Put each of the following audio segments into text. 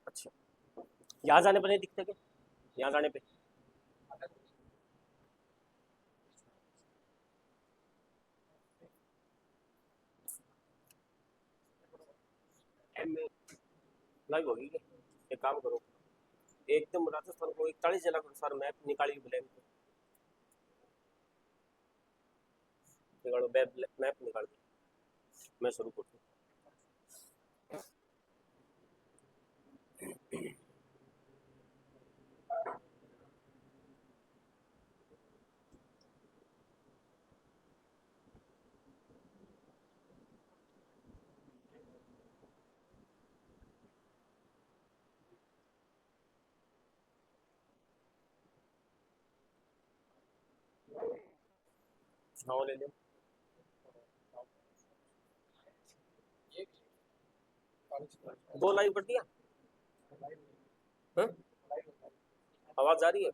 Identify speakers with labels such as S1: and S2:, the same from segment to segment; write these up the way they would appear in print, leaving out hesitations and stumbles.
S1: अच्छा, यहाँ जाने पर नहीं दिखते क्या? यहाँ जाने पे लाइव होगी क्या? एक काम करो, एकदम राजस्थान को 41 जिला का सर मैप निकालिए, ब्लैंक निकालो, मैप निकाल दो, मैं शुरू करता हूँ। हाँ ले लो। दो लाइव कर दिया। हाँ? आवाज आ रही है?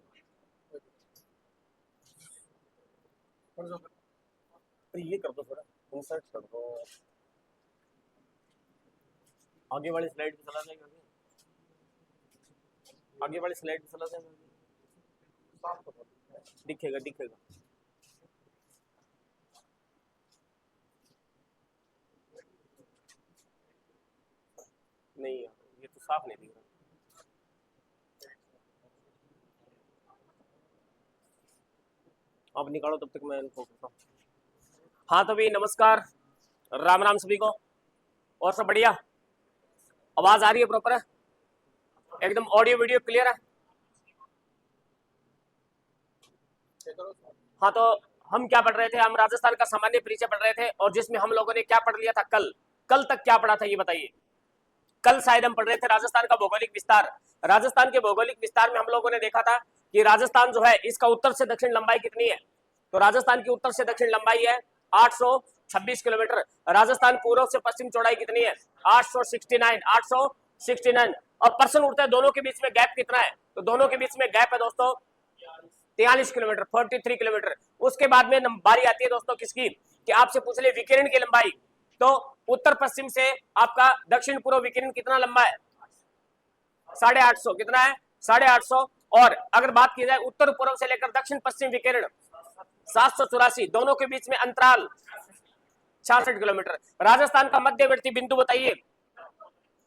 S1: अरे ये कर दो, थोड़ा इंसर्ट कर दो, आगे वाली स्लाइड पे चला जाएगा, आगे वाली स्लाइड पे चला जाएगा, दिखेगा दिखेगा। नहीं यार, ये तो साफ नहीं दिख रहा। अब निकालो, तब तक मैं इनको करता हूँ। हाँ तो भी नमस्कार, राम राम सभी को। और सब बढ़िया? आवाज आ रही है प्रॉपर है? एकदम ऑडियो वीडियो क्लियर है? हाँ तो हम क्या पढ़ रहे थे? हम राजस्थान का सामान्य परिचय पढ़ रहे थे, और जिसमें हम लोगों ने क्या पढ़ लिया था कल? कल तक क्या पढ़ा था ये बताइए? कल शायद हम पढ़ रहे थे राजस्थान का भौगोलिक विस्तार। राजस्थान के भौगोलिक विस्तार में हम लोगों ने देखा था कि राजस्थान जो है इसका उत्तर से दक्षिण लंबाई कितनी है? तो राजस्थान की उत्तर से दक्षिण लंबाई है 826 किलोमीटर। राजस्थान पूर्व से पश्चिम चौड़ाई कितनी है? 869। और प्रश्न उठता है दोनों के बीच में गैप कितना है? तो दोनों के बीच में गैप है दोस्तों 43 किलोमीटर, 43 किलोमीटर। उसके बाद में बारी आती है दोस्तों किसकी? कि आपसे पूछ ले विकिरण की लंबाई। तो उत्तर पश्चिम से आपका दक्षिण पूर्व विकिरण कितना लंबा है? 850। कितना है? 850। और अगर बात की जाए उत्तर पूर्व से लेकर दक्षिण पश्चिम विकिरण 784। दोनों के बीच में अंतराल 66 किलोमीटर। राजस्थान का मध्यवर्ती बिंदु बताइए।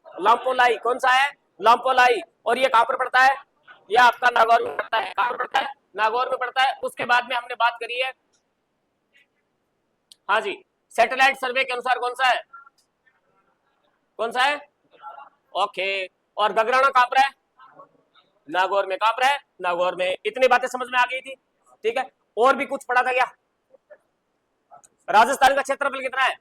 S1: लामपोलाई। कौन सा है? लामपोलाई। और ये कहां पर पड़ता है? यह आपका नागौर में पड़ता है। कहां पर पड़ता है? नागौर में पड़ता है। उसके बाद में हमने बात करी है, हाँ जी, सैटेलाइट सर्वे के अनुसार कौन सा है? कौन सा है? ओके। और गगराना कहां पर है? नागौर में। कहां पर है? नागौर में। इतनी बातें समझ में आ गई थी? ठीक है। और भी कुछ पढ़ा था क्या? राजस्थान का क्षेत्रफल कितना है?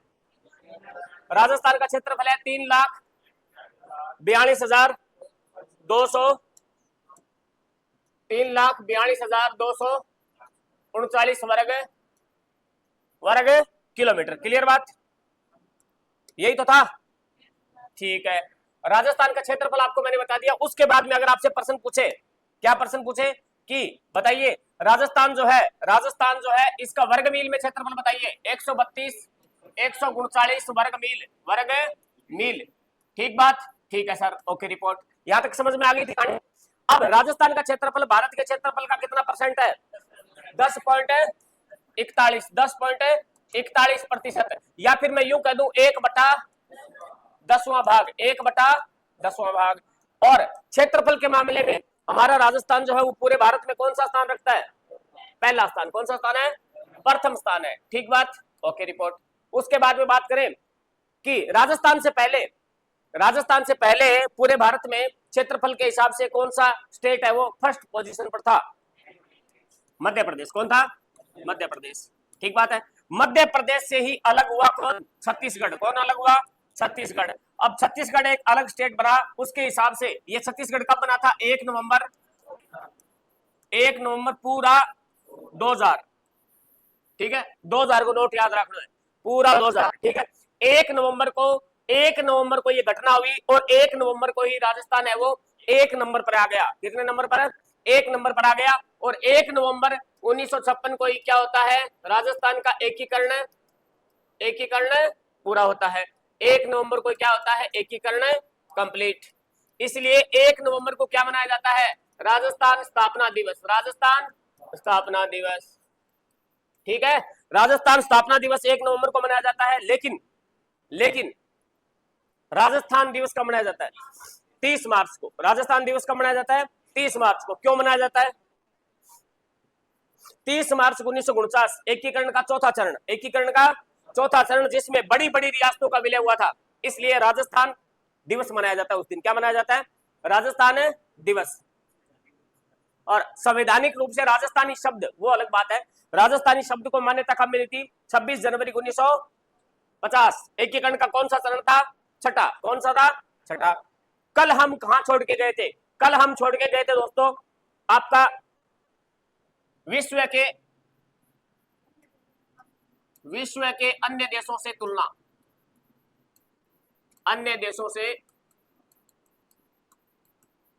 S1: राजस्थान का क्षेत्रफल है 3,42,200 3,42,239 वर्ग किलोमीटर। क्लियर बात? यही तो था। ठीक है, राजस्थान का क्षेत्रफल आपको मैंने बता दिया। उसके बाद में अगर आपसे प्रश्न पूछे, क्या प्रश्न पूछे कि बताइए राजस्थान जो है इसका वर्ग मील में क्षेत्रफल बताइए। 139 वर्ग मील। ठीक बात? ठीक है सर, ओके रिपोर्ट। यहां तक समझ में आ गई थी कहानी? अब राजस्थान का क्षेत्रफल भारत के क्षेत्रफल का कितना परसेंट है? 10.41। 10.41%। या फिर मैं यूं कह दूं 1/10वां भाग। 1/10वां भाग। और क्षेत्रफल के मामले में हमारा राजस्थान जो है वो पूरे भारत में कौन सा स्थान रखता है? पहला स्थान। कौन सा स्थान है? प्रथम स्थान है। ठीक बात? Okay report. उसके बाद में बात करें कि राजस्थान से पहले पूरे भारत में क्षेत्रफल के हिसाब से कौन सा स्टेट है वो फर्स्ट पोजीशन पर था? मध्य प्रदेश। कौन था? मध्य प्रदेश। ठीक बात है। मध्य प्रदेश से ही अलग हुआ कौन? छत्तीसगढ़। कौन अलग हुआ? छत्तीसगढ़। अब छत्तीसगढ़ एक अलग स्टेट बना, उसके हिसाब से ये छत्तीसगढ़ कब बना था? 1 नवंबर पूरा 2000। ठीक है, 2000 को नोट याद रखना है, पूरा 2000। ठीक है, 1 नवंबर को ये घटना हुई, और 1 नवंबर को ही राजस्थान है वो 1 नंबर पर आ गया। कितने नंबर पर? 1 नंबर पर आ गया। और 1 नवंबर 1956 को ही क्या होता है? राजस्थान का एकीकरण पूरा होता है। 1 नवंबर को क्या होता है? एकीकरण कंप्लीट। इसलिए 1 नवंबर को क्या मनाया जाता है? राजस्थान स्थापना दिवस। राजस्थान स्थापना दिवस, ठीक है। राजस्थान स्थापना दिवस 1 नवंबर को मनाया जाता है, लेकिन राजस्थान दिवस कब मनाया जाता है? 30 मार्च को। राजस्थान दिवस कब मनाया जाता है? 30 मार्च को। क्यों मनाया जाता है? 30 मार्च 1949 एकीकरण का चौथा चरण, एकीकरण का चौथा चरण जिसमें बड़ी बड़ी रियासतों का विलय हुआ था, इसलिए राजस्थान दिवस मनाया जाता है। उस दिन क्या मनाया जाता है? राजस्थान दिवस। और संवैधानिक रूप से राजस्थानी शब्द वो अलग बात है। राजस्थानी शब्द को मान्यता कब मिली थी? 26 जनवरी 1950। एकीकरण का कौन सा चरण था? छठा। कौन सा था? छठा। कल हम कहां छोड़ के गए थे? कल हम छोड़ के गए थे दोस्तों आपका विश्व के अन्य देशों से तुलना, अन्य देशों से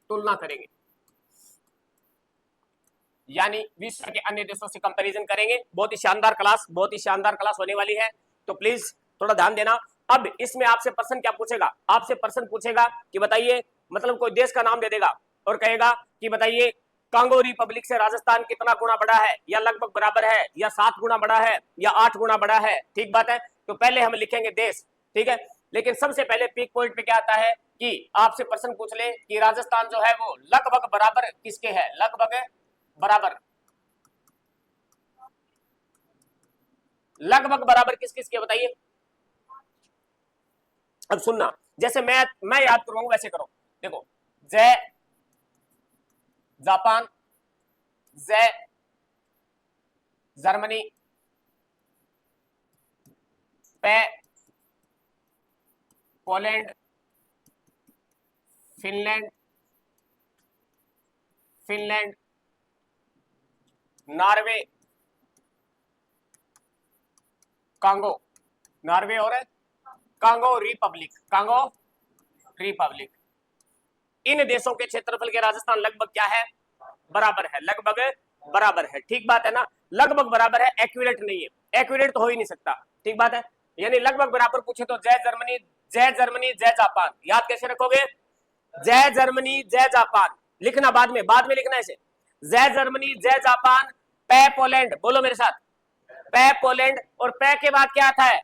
S1: तुलना करेंगे, यानी विश्व के अन्य देशों से कंपैरिजन करेंगे। बहुत ही शानदार क्लास, बहुत ही शानदार क्लास होने वाली है, तो प्लीज थोड़ा ध्यान देना। अब इसमें आपसे प्रश्न क्या पूछेगा? आपसे प्रश्न पूछेगा कि बताइए, मतलब कोई देश का नाम दे देगा और कहेगा कि बताइए कांगो रिपब्लिक से राजस्थान कितना गुना बड़ा है, या लगभग बराबर है, या 7 गुना बड़ा है, या 8 गुना बड़ा है। ठीक बात है। तो पहले हम लिखेंगे देश, ठीक है। लेकिन सबसे पहले पीक पॉइंट पे क्या आता है कि आपसे प्रश्न पूछ ले कि राजस्थान जो है वो लगभग बराबर किसके है? लगभग बराबर, लगभग बराबर किस किस के? बताइए। अब सुनना, जैसे मैं याद करवाऊंगा वैसे करो। देखो, जय जापान, जय जर्मनी, पे Poland, Finland, Finland, Norway, Congo, Norway और कांगो रिपब्लिक, कांगो रिपब्लिक। इन देशों के क्षेत्रफल के राजस्थान लगभग क्या है? बराबर है, लगभग बराबर है। ठीक बात है ना? लगभग बराबर है, एक्यूरेट नहीं है। एक्यूरेट तो हो ही नहीं सकता। ठीक बात है। यानी लगभग बराबर पूछे तो जय जर्मनी, जय जर्मनी, जय जापान। याद कैसे रखोगे? जय जर्मनी, जय जापान लिखना बाद में लिखना इसे। जय जर्मनी, जय जापान, पे पोलैंड। बोलो मेरे साथ, पे पोलैंड। और पे के बाद क्या आता है?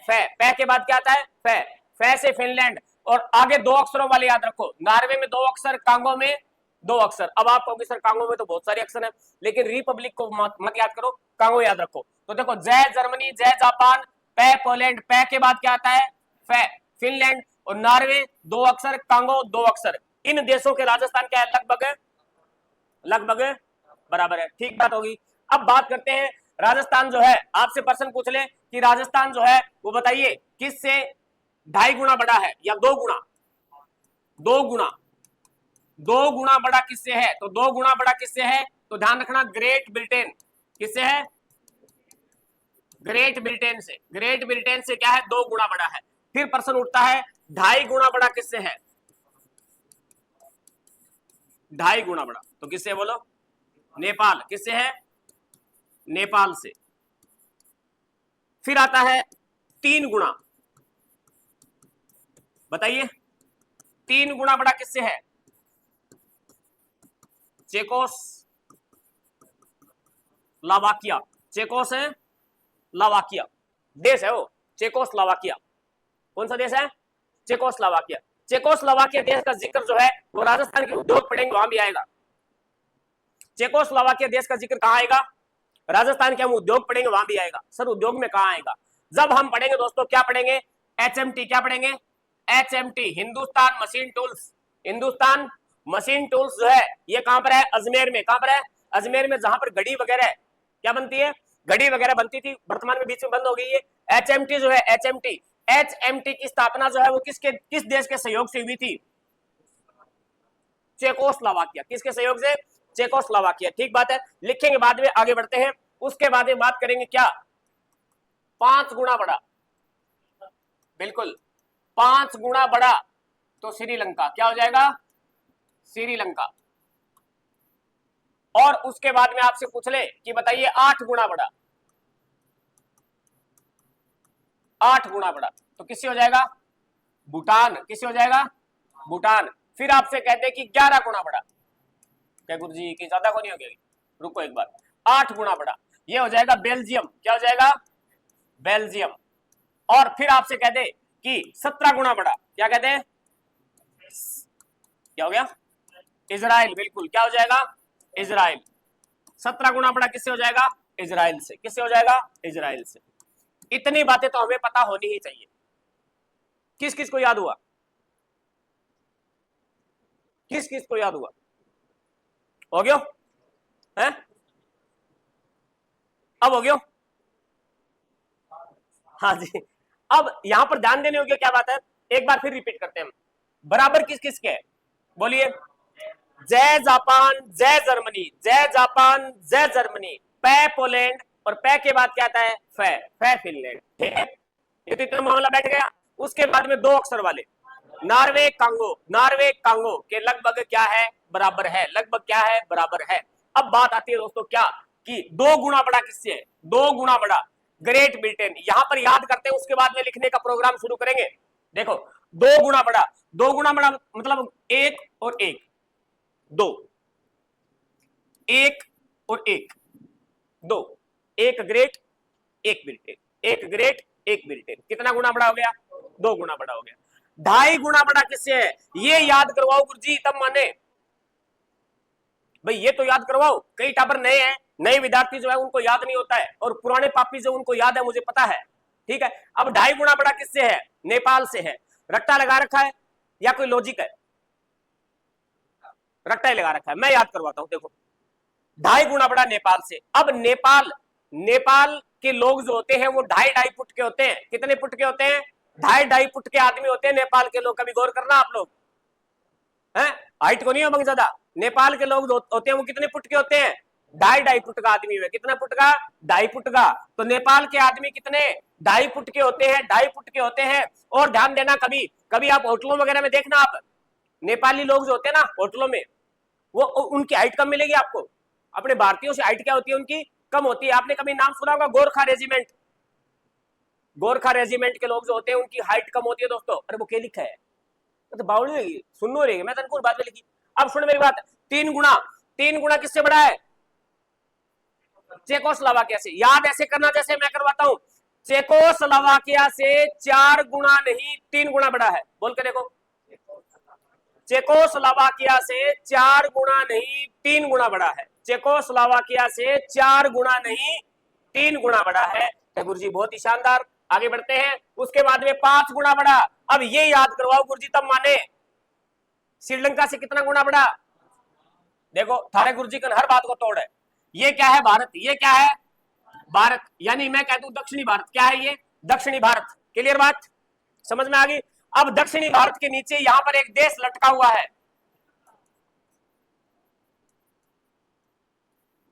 S1: फे। पे के बाद क्या आता है? फे। फे से फिनलैंड। और आगे 2 अक्षरों वाले याद रखो। नॉर्वे में 2 अक्षर, कांगो में 2 अक्षर। अब आप कहोगे सर कांगो में तो बहुत सारे अक्षर हैं, लेकिन रिपब्लिक को मत याद करो, कांगो याद रखो। तो देखो, जय जर्मनी, जय जापान, पे पोलैंड। पे के बाद क्या आता है? फे। फिनलैंड। और नॉर्वे 2 अक्षर, कांगो 2 अक्षर। इन देशों के राजस्थान क्या है? लगभग बराबर है। ठीक बात होगी। अब बात करते हैं, राजस्थान जो है, आपसे प्रश्न पूछ ले कि राजस्थान जो है वो बताइए किससे 2.5 गुना बड़ा है या 2 गुना? 2 गुना, 2 गुना बड़ा किससे है? तो 2 गुना बड़ा किससे है? तो ध्यान रखना, ग्रेट ब्रिटेन। किससे है? ग्रेट ब्रिटेन से। ग्रेट ब्रिटेन से क्या है? 2 गुना बड़ा है। फिर प्रश्न उठता है 2.5 गुना बड़ा किससे है? 2.5 गुना बड़ा तो किससे? बोलो। नेपाल। किससे है? नेपाल से। फिर आता है 3 गुना। बताइए, 3 गुना बड़ा किससे है? चेकोस लावाकिया। चेकोस है लावाकिया देश है वो, चेकोस्लोवाकिया। कौन सा देश है? चेकोस्लोवाकिया। चेकोस्लोवाकिया देश का जिक्र जो है वो राजस्थान के उद्योग पढ़ेंगे वहां भी आएगा। चेकोस्लोवाकिया देश का जिक्र कहां आएगा? राजस्थान के हम उद्योग पढ़ेंगे वहां भी आएगा। सर उद्योग में कहां आएगा? जब हम पढ़ेंगे दोस्तों, क्या पढ़ेंगे? एचएमटी। क्या पढ़ेंगे? HMT, Hindustan machine tools. Hindustan machine tools जो है ये कहां पर है? अजमेर में। कहां पर है? अजमेर में, जहां पर घड़ी वगैरह क्या बनती है? घड़ी वगैरह बनती थी, वर्तमान में बीच में बंद हो गई है। एचएमटी जो है, एचएमटी की स्थापना जो है वो किस देश के सहयोग से हुई थी? चेकोस्लोवाकिया। किसके सहयोग से? चेकोस्लोवाकिया। ठीक बात है, लिखेंगे बाद में, आगे बढ़ते हैं। उसके बाद में बात करेंगे क्या? 5 गुना बड़ा, बिल्कुल 5 गुना बड़ा तो श्रीलंका। क्या हो जाएगा? श्रीलंका। और उसके बाद में आपसे पूछ ले कि बताइए 8 गुना बड़ा, 8 गुना बड़ा तो किससे हो जाएगा? भूटान। किससे हो जाएगा? भूटान। फिर आपसे कहते हैं कि 11 गुना बड़ा, क्या गुरुजी की ज्यादा को नहीं हो गया, रुको एक बार, 8 गुना बड़ा, ये हो जाएगा बेल्जियम, क्या हो जाएगा बेल्जियम। और फिर आपसे कहते कि 17 गुना बड़ा, क्या कहते हैं, क्या हो गया, इजराइल, बिल्कुल, क्या हो जाएगा इजराइल। 17 गुना बड़ा किससे हो जाएगा, इजराइल से, किससे हो जाएगा, इजराइल से। इतनी बातें तो हमें पता होनी ही चाहिए। किस किस को याद हुआ, किस किस को याद हुआ, हो गया है, अब हो गया, हाँ जी। अब यहां पर ध्यान देने होगी क्या बात है, एक बार फिर रिपीट करते हैं हम, बराबर किस किस के, बोलिए, जय जापान जय जर्मनी, जय जापान जय जर्मनी, पै पोलैंड, और पै के बाद क्या आता है, फै फिनलैंड, ठीक है, ये तो इतना मामला बैठ गया। उसके बाद में 2 अक्षर वाले, नॉर्वे कांगो, नॉर्वे कांगो के लगभग क्या है, बराबर है, लगभग क्या है, बराबर है। अब बात आती है दोस्तों क्या, कि 2 गुना बड़ा किससे है, 2 गुना बड़ा ग्रेट ब्रिटेन, यहां पर याद करते हैं, उसके बाद में लिखने का प्रोग्राम शुरू करेंगे। देखो 2 गुना बड़ा, 2 गुना बड़ा मतलब 1 और 1, 2, 1 और 1, 2, 1 ग्रेट 1 ब्रिटेन, 1 ग्रेट 1 ब्रिटेन, कितना गुना बड़ा हो गया, 2 गुना बड़ा हो गया। 2.5 गुना बड़ा किससे है, ये याद करवाओ गुरुजी तब माने, भाई ये तो याद करवाओ, कई टापर नए हैं, नए विद्यार्थी जो है उनको याद नहीं होता है, और पुराने पापी जो उनको याद है, मुझे पता है, ठीक है। अब 2.5 गुना बड़ा किससे है, नेपाल से है, रट्टा लगा रखा है या कोई लॉजिक है, रट्टा ही लगा रखा है, मैं याद करवाता हूं, देखो 2.5 गुना बड़ा नेपाल से। अब नेपाल, नेपाल के लोग जो होते हैं वो 2.5 फुट के होते हैं, कितने फुट के होते हैं, 2.5 फुट के आदमी होते हैं नेपाल के लोग, कभी गौर करना आप लोग, हैं, हाइट को नहीं हो ज्यादा, नेपाल के लोग होते हैं वो कितने फुट के होते हैं, 2.5 फुट का आदमी है, कितना फुट का, 2.5 फुट का, तो नेपाल के आदमी कितने, 2.5 फुट के होते हैं, 2.5 फुट के होते हैं। और ध्यान देना, कभी कभी आप होटलों वगैरह में देखना, आप नेपाली लोग जो होते हैं ना होटलों में, वो उनकी हाइट कम मिलेगी आपको, अपने भारतीयों से हाइट क्या होती है उनकी, कम होती है। आपने कभी नाम सुना होगा गोरखा रेजिमेंट, गोरखा रेजिमेंट के लोग जो होते हैं उनकी हाइट कम होती है दोस्तों, अरे वो क्या लिखा है, तो बावड़ी रहेगी, सुनो रहेगी, मैं तनकुर बाद में लिखी। अब सुन मेरी बात, 3 गुना, 3 गुना किससे बड़ा है, चेकोस्लोवाकिया से। याद ऐसे करना जैसे मैं करवाता हूं, चेकोस्लोवाकिया से 4 गुना नहीं 3 गुना बड़ा है, बोल के देखो, चेकोस्लोवाकिया से 4 गुना नहीं 3 गुना बड़ा है, चेकोस्लोवाकिया से 4 गुना नहीं 3 गुना बड़ा है। गुरुजी बहुत ही शानदार, आगे बढ़ते हैं। उसके बाद में 5 गुना बड़ा, अब ये याद करवाओ गुरुजी तब माने, श्रीलंका से कितना गुना बड़ा, देखो थारे गुरुजी का हर बात को तोड़ है। ये क्या है, भारत, ये क्या है, भारत, यानी मैं कहता हूं दक्षिणी भारत, क्या है ये, दक्षिणी भारत, क्लियर बात, समझ में आ गई। अब दक्षिणी भारत के नीचे यहां पर एक देश लटका हुआ है,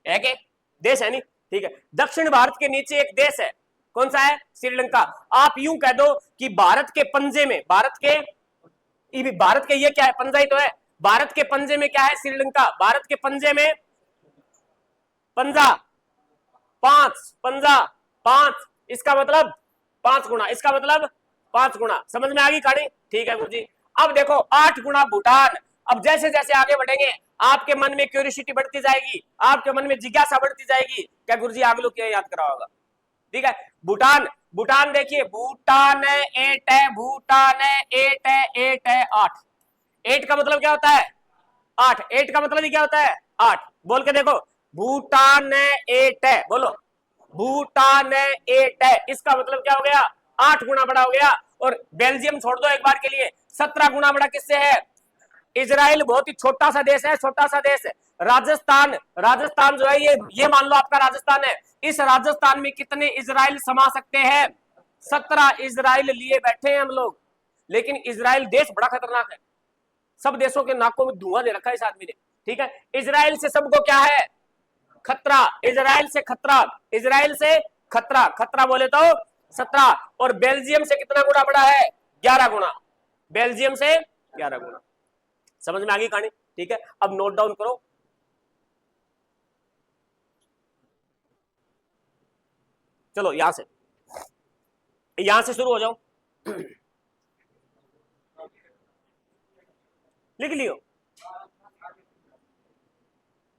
S1: एक देश है नहीं, ठीक है, दक्षिण भारत के नीचे एक देश है, कौन सा है, श्रीलंका। आप यूं कह दो कि भारत के पंजे में, भारत के ये क्या है, पंजा ही तो है, भारत के पंजे में क्या है, श्रीलंका, भारत के पंजे में पंजा, 5 पंजा 5, इसका मतलब 5 गुना, इसका मतलब 5 गुना, समझ में आ गई कहानी, ठीक है गुरुजी। अब देखो 8 गुना भूटान। अब जैसे जैसे आगे बढ़ेंगे आपके मन में क्यूरियोसिटी बढ़ती जाएगी, आपके मन में जिज्ञासा बढ़ती जाएगी, क्या गुरुजी आगे लोग क्या याद करा होगा, ठीक है। भूटान, भूटान देखिए, भूटान 8 है, भूटान 8 है, 8 है 8, 8 का मतलब क्या होता है, 8, 8 का मतलब ही क्या होता है, 8, बोल के देखो, भूटान 8 है, बोलो, भूटान 8 है, इसका मतलब क्या हो गया, 8 गुना बड़ा हो गया। और बेल्जियम छोड़ दो एक बार के लिए, 17 गुना बड़ा किससे है, इजराइल बहुत ही छोटा सा देश है, छोटा सा देश है। राजस्थान, राजस्थान जो है ये मान लो आपका राजस्थान है, इस राजस्थान में कितने इजराइल समा सकते हैं, 17 इजराइल लिए बैठे हैं हम लोग। लेकिन इजराइल देश बड़ा खतरनाक है, सब देशों के नाकों में धुआं दे रखा है इस आदमी ने, ठीक है। इजराइल से सबको क्या है, खतरा, इजराइल से खतरा, इजराइल से खतरा, खतरा बोले तो 17, और बेल्जियम से कितना गुना बड़ा है, 11 गुना, बेल्जियम से 11 गुना, समझ में आ गई कहानी, ठीक है। अब नोट डाउन करो, चलो यहां से शुरू हो जाओ। लिख लियो।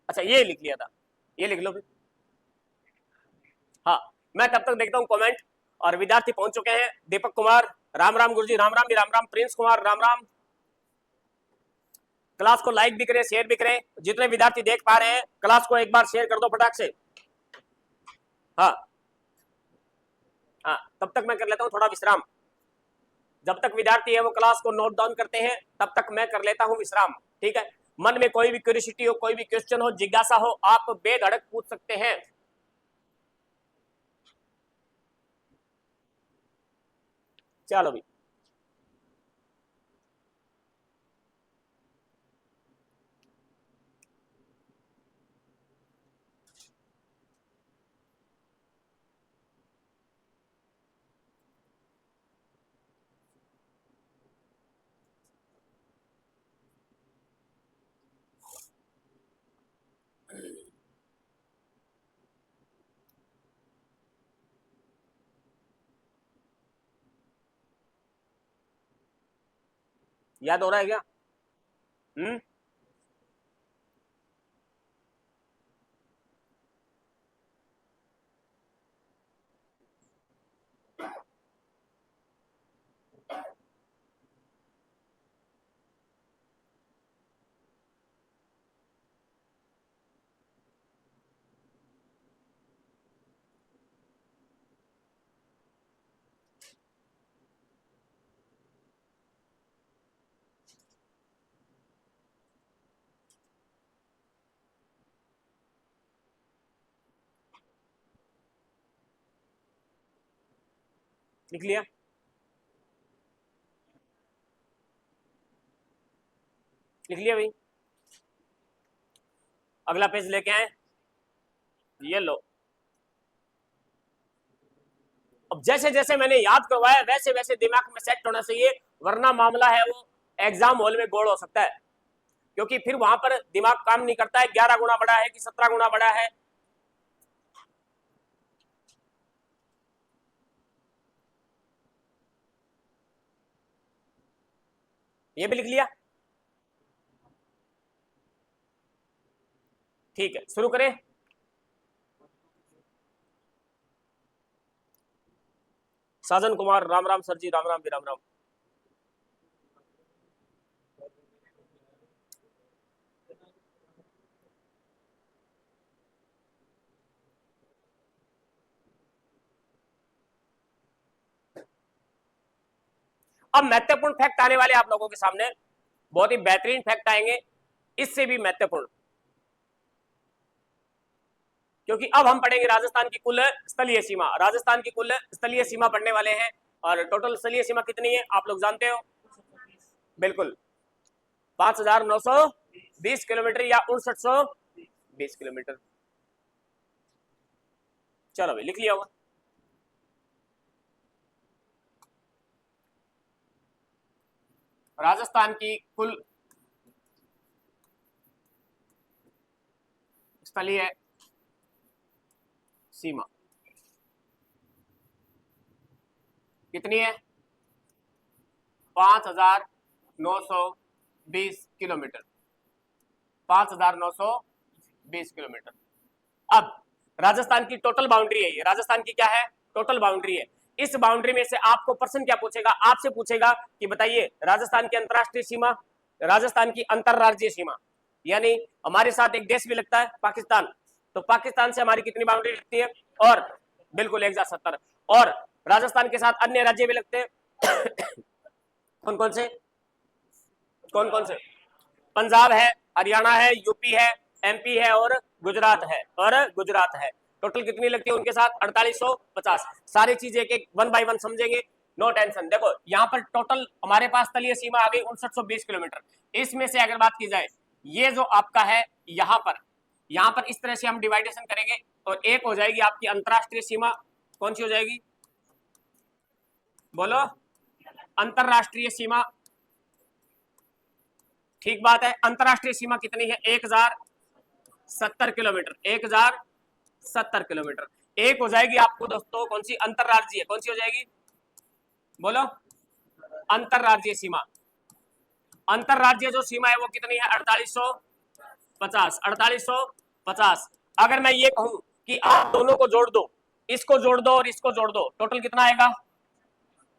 S1: अच्छा ये लिख लिया था, ये लिख लो फिर। हाँ मैं तब तक देखता हूँ कमेंट। और विद्यार्थी पहुंच चुके हैं। दीपक कुमार राम राम, गुरुजी राम राम, भी राम राम। प्रिंस कुमार राम राम। क्लास को लाइक भी करें, शेयर भी करें। जितने विद्यार्थी देख पा रहे हैं क्लास को एक बार शेयर कर दो फटाक से। हाँ हाँ, तब तक मैं कर लेता हूँ थोड़ा विश्राम। जब तक विद्यार्थी है वो क्लास को नोट डाउन करते हैं तब तक मैं कर लेता हूँ विश्राम। ठीक है, मन में कोई भी क्यूरियोसिटी हो, कोई भी क्वेश्चन हो, जिज्ञासा हो, आप बेधड़क पूछ सकते हैं। चलो भी याद हो रहा है क्या? हम्म, लिख लिया, लिख लिया भाई। अगला पेज लेके आए, ये लो। अब जैसे जैसे मैंने याद करवाया वैसे वैसे दिमाग में सेट होना चाहिए, वरना मामला है वो एग्जाम हॉल में गोड़ हो सकता है। क्योंकि फिर वहां पर दिमाग काम नहीं करता है, 11 गुना बड़ा है कि 17 गुना बड़ा है। ये भी लिख लिया, ठीक है शुरू करें। साजन कुमार राम राम सर जी, राम राम भी राम राम। अब महत्वपूर्ण फैक्ट आने वाले आप लोगों के सामने, बहुत ही बेहतरीन फैक्ट आएंगे, इससे भी महत्वपूर्ण। क्योंकि अब हम पढ़ेंगे राजस्थान की कुल स्थलीय सीमा। राजस्थान की कुल स्थलीय सीमा पढ़ने वाले हैं। और टोटल स्थलीय सीमा कितनी है आप लोग जानते हो? बिल्कुल 5,920 किलोमीटर या 6,920 किलोमीटर। चलो भाई लिख लिया होगा। राजस्थान की कुल स्थलीय सीमा कितनी है? 5,920 किलोमीटर। 5,920 किलोमीटर। अब राजस्थान की टोटल बाउंड्री है, ये राजस्थान की क्या है? टोटल बाउंड्री है। इस बाउंड्री में से आपको प्रश्न क्या पूछेगा? आपसे पूछेगा कि बताइए राजस्थान की अंतरराष्ट्रीय सीमा, राजस्थान की अंतरराज्यीय सीमा, यानी हमारे साथ एक देश भी लगता है पाकिस्तान, तो पाकिस्तान से हमारी कितनी बाउंड्री लगती है? और बिल्कुल 1,70। और राजस्थान के साथ अन्य राज्य भी लगते हैं। कौन कौन से? कौन कौन से? पंजाब है, हरियाणा है, यूपी है, एमपी है और गुजरात है। और गुजरात है। टोटल कितनी लगती है उनके साथ? 4850। सारी चीजें एक एक वन बाय वन समझेंगे, नो टेंशन। देखो यहाँ पर टोटल हमारे पास तलीय सीमा आ गई 5920 किलोमीटर। इसमें से अगर बात की जाए, ये जो आपका है यहाँ पर इस तरह से हम डिवाइडेशन करेंगे और एक हो जाएगी आपकी अंतरराष्ट्रीय सीमा। कौन सी हो जाएगी? बोलो। अंतरराष्ट्रीय सीमा। ठीक बात है। अंतरराष्ट्रीय सीमा कितनी है? 1,070 किलोमीटर। 1,070 किलोमीटर। एक हो जाएगी आपको दोस्तों कौन सी? अंतरराज्यीय। कौन सी हो जाएगी? बोलो। अंतरराज्यीय सीमा। अंतरराज्यीय जो सीमा है वो कितनी है? 4850। 4850। अगर मैं ये कहूं कि आप दोनों को जोड़ दो, इसको जोड़ दो और इसको जोड़ दो, टोटल कितना आएगा?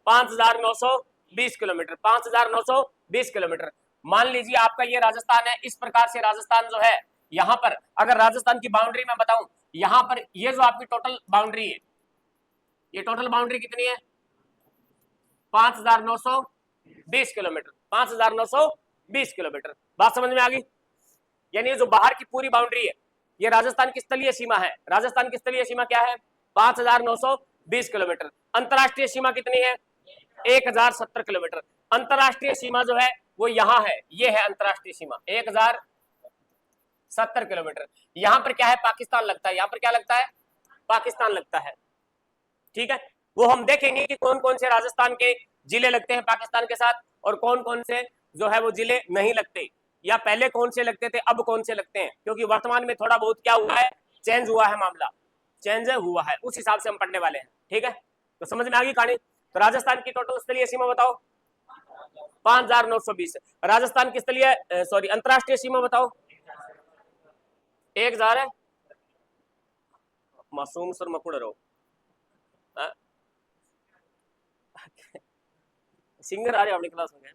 S1: 5920 किलोमीटर। 5920 किलोमीटर। मान लीजिए आपका ये राजस्थान है, इस प्रकार से राजस्थान जो है, यहां पर अगर राजस्थान की बाउंड्री मैं बताऊं, यहां पर ये जो आपकी टोटल बाउंड्री है, ये टोटल बाउंड्री कितनी है? 5920 किलोमीटर। 5920 किलोमीटर। बात समझ में आ गई? यानी ये जो बाहर की पूरी बाउंड्री है, ये राजस्थान की स्थलीय सीमा है। राजस्थान की स्थलीय सीमा क्या है? 5920 किलोमीटर। अंतरराष्ट्रीय सीमा कितनी है? 1070 किलोमीटर। अंतरराष्ट्रीय सीमा जो है वो यहां है, ये है अंतरराष्ट्रीय सीमा 1070 किलोमीटर। यहां पर क्या है? पाकिस्तान लगता है। यहां पर क्या लगता है? पाकिस्तान लगता है। ठीक है, वो हम देखेंगे कि कौन कौन से राजस्थान के जिले लगते हैं पाकिस्तान के साथ और कौन कौन से जो है वो जिले नहीं लगते, या पहले कौन से लगते थे, अब कौन से लगते हैं, क्योंकि वर्तमान में थोड़ा बहुत क्या हुआ है? चेंज हुआ है, मामला चेंज हुआ है, उस हिसाब से हम पढ़ने वाले हैं। ठीक है, तो समझ में आ गई कहानी? तो राजस्थान की टोटल स्थलीय सीमा बताओ। 5920। राजस्थान की स्थलीय सॉरी अंतरराष्ट्रीय सीमा बताओ। 1000 है। मासूम सर मकुड़ रहो, सिंगर आ रहे अपनी क्लास में।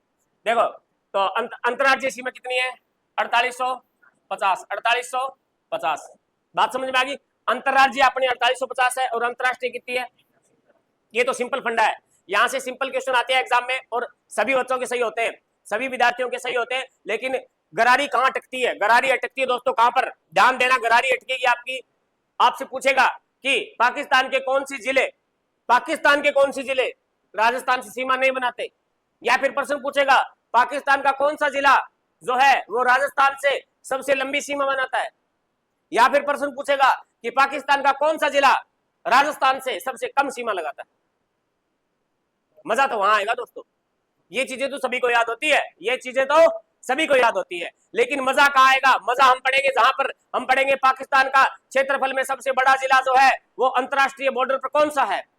S1: देखो, तो अंतरराज्यीय सीमा कितनी है? 4850। 4850। बात समझ में आ गई? अंतरराज्यीय अपनी 4850 है और अंतरराष्ट्रीय कितनी है? ये तो सिंपल फंडा है, यहां से सिंपल क्वेश्चन आते हैं एग्जाम में और सभी बच्चों के सही होते हैं, सभी विद्यार्थियों के सही होते हैं। लेकिन गरारी कहां अटकती है? गरारी अटकती है दोस्तों कहां पर? ध्यान देना, गरारी अटकेगी आपकी। आपसे पूछेगा कि पाकिस्तान के कौन सी जिले, पाकिस्तान के कौन सी जिले राजस्थान से सीमा नहीं बनाते, या फिर प्रश्न पूछेगा पाकिस्तान का कौन सा जिला जो है वो राजस्थान से सबसे लंबी सीमा बनाता है, या फिर प्रश्न पूछेगा कि पाकिस्तान का कौन सा जिला राजस्थान से सबसे कम सीमा लगाता है। मजा तो वहां आएगा दोस्तों। ये चीजें तो सभी को याद होती है, ये चीजें तो सभी को याद होती है, लेकिन मजा कहाँ आएगा? मजा हम पढ़ेंगे जहां पर हम पढ़ेंगे पाकिस्तान का क्षेत्रफल में सबसे बड़ा जिला जो है वो अंतरराष्ट्रीय बॉर्डर पर कौन सा है,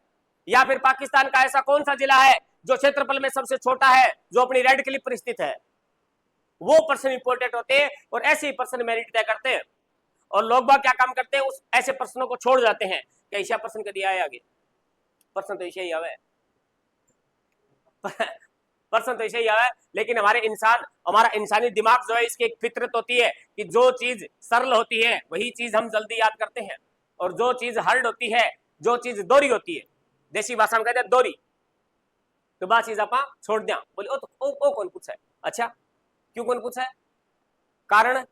S1: या फिर पाकिस्तान का ऐसा कौन सा जिला है जो क्षेत्रफल में सबसे छोटा है, जो अपनी रेड क्लिफ पर स्थित है। वो प्रश्न इंपोर्टेंट होते हैं और ऐसे ही प्रश्न मेरिट तय करते हैं। और लोग बाग क्या काम करते हैं? उस ऐसे प्रश्नों को छोड़ जाते हैं कि ऐसा प्रश्न कभी आया आगे, प्रश्न तो ऐसे ही आवे प्रश्न तो ऐसे ही आवे। लेकिन हमारा इंसानी दिमाग जो है, इसकी एक फितरत होती है कि जो चीज सरल होती है वही चीज हम जल्दी याद करते हैं, और जो चीज हार्ड होती है, जो चीज दोहरी होती है, देसी भाषा में कहते हैं दोहरी, तो बात चीज आप छोड़ दिया। बोले ओ कौन पूछा है? अच्छा, क्यों कौन पूछा है? कारण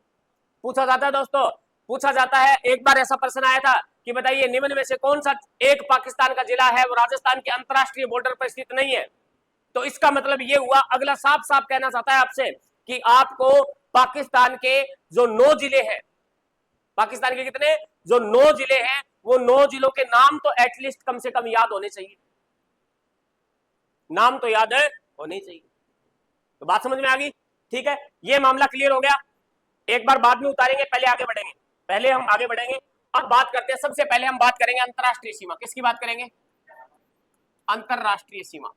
S1: पूछा जाता है दोस्तों, पूछा जाता है। एक बार ऐसा प्रश्न आया था कि बताइए निम्न में से कौन सा एक पाकिस्तान का जिला है वो राजस्थान के अंतरराष्ट्रीय बॉर्डर पर स्थित नहीं है। तो इसका मतलब ये हुआ, अगला साफ साफ कहना चाहता है आपसे कि आपको पाकिस्तान के जो 9 जिले हैं, पाकिस्तान के कितने, जो 9 जिले हैं, वो 9 जिलों के नाम तो एटलीस्ट कम से कम याद होने चाहिए, नाम तो याद है होने चाहिए। तो बात समझ में आ गई? ठीक है, ये मामला क्लियर हो गया। एक बार बाद में उतारेंगे, पहले आगे बढ़ेंगे, पहले हम आगे बढ़ेंगे। अब बात करते हैं, सबसे पहले हम बात करेंगे अंतरराष्ट्रीय सीमा। किसकी बात करेंगे? अंतरराष्ट्रीय सीमा।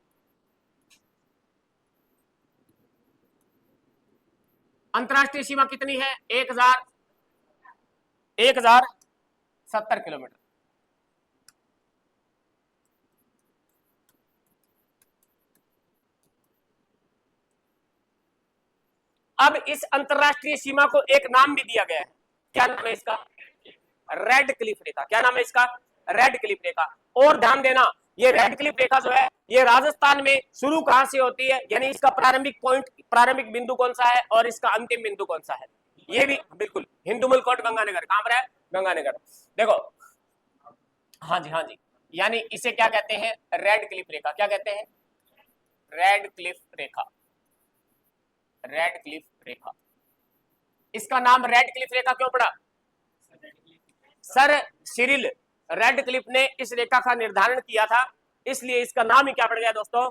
S1: अंतरराष्ट्रीय सीमा कितनी है? 1070 किलोमीटर। अब इस अंतरराष्ट्रीय सीमा को एक नाम भी दिया गया है। क्या नाम है इसका? रेड क्लिफ रेखा। क्या नाम है इसका? रेड क्लिफ रेखा। और ध्यान देना, ये रेड क्लिफ रेखा जो है ये राजस्थान में शुरू कहां से होती है, यानी इसका प्रारंभिक पॉइंट, प्रारंभिक बिंदु कौन सा है और इसका अंतिम बिंदु कौन सा है, ये भी बिल्कुल हिंदुमल कोट गंगानगर। कहां पर है? गंगानगर। देखो, हाँ जी, हाँ जी, यानी इसे क्या कहते हैं? रेड क्लिफ रेखा। क्या कहते हैं? रेड क्लिफ रेखा। रेड क्लिफ रेखा। इसका नाम रेड क्लिफ रेखा क्यों पड़ा? सर सिरिल रेड क्लिफ ने इस रेखा का निर्धारण किया था, इसलिए इसका नाम ही क्या पड़ गया दोस्तों?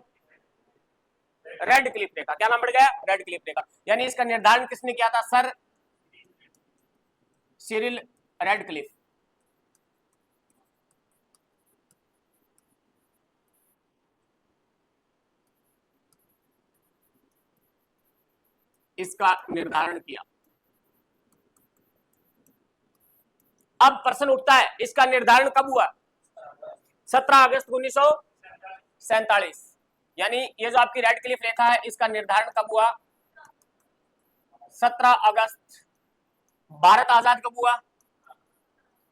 S1: रेड क्लिफ रेखा। क्या नाम पड़ गया? रेड क्लिफ रेखा। यानी इसका निर्धारण किसने किया था? Sir Cyril red Cliff. इसका निर्धारण किया। अब प्रश्न उठता है इसका निर्धारण कब हुआ? 17 अगस्त 1947। यानी ये जो आपकी रेड क्लिफ रेखा है इसका निर्धारण कब हुआ? 17 अगस्त। भारत आजाद कब हुआ?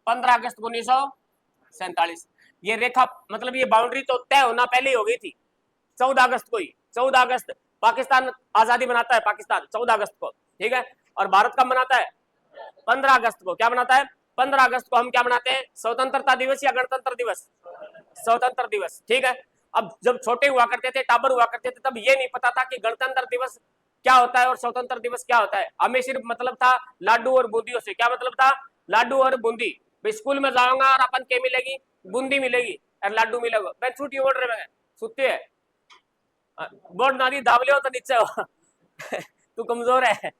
S1: 15 अगस्त 1947। ये रेखा मतलब ये बाउंड्री तो तय होना पहले ही हो गई थी 14 अगस्त को ही। 14 अगस्त पाकिस्तान आजादी मनाता है, पाकिस्तान 14 अगस्त को, ठीक है। और भारत कब मनाता है? 15 अगस्त को। क्या मनाता है? 15 अगस्त को हम क्या मनाते हैं? स्वतंत्रता दिवस या गणतंत्र दिवस? स्वतंत्र दिवस, ठीक है। अब जब छोटे हुआ करते थे, टाबर हुआ करते थे, तब ये नहीं पता था कि गणतंत्र दिवस क्या होता है और स्वतंत्र दिवस क्या होता है। हमें सिर्फ मतलब था लाडू और बूंदियों से। क्या मतलब था? लाडू और बूंदी। स्कूल में जाऊंगा और अपन क्या मिलेगी? बूंदी मिलेगी और लाडू मिलेगा। मैं छुट्टी ओढ़ रहे हैं सुते है बोर्ड नारी धावले हो तो नीचे हो तू कमजोर है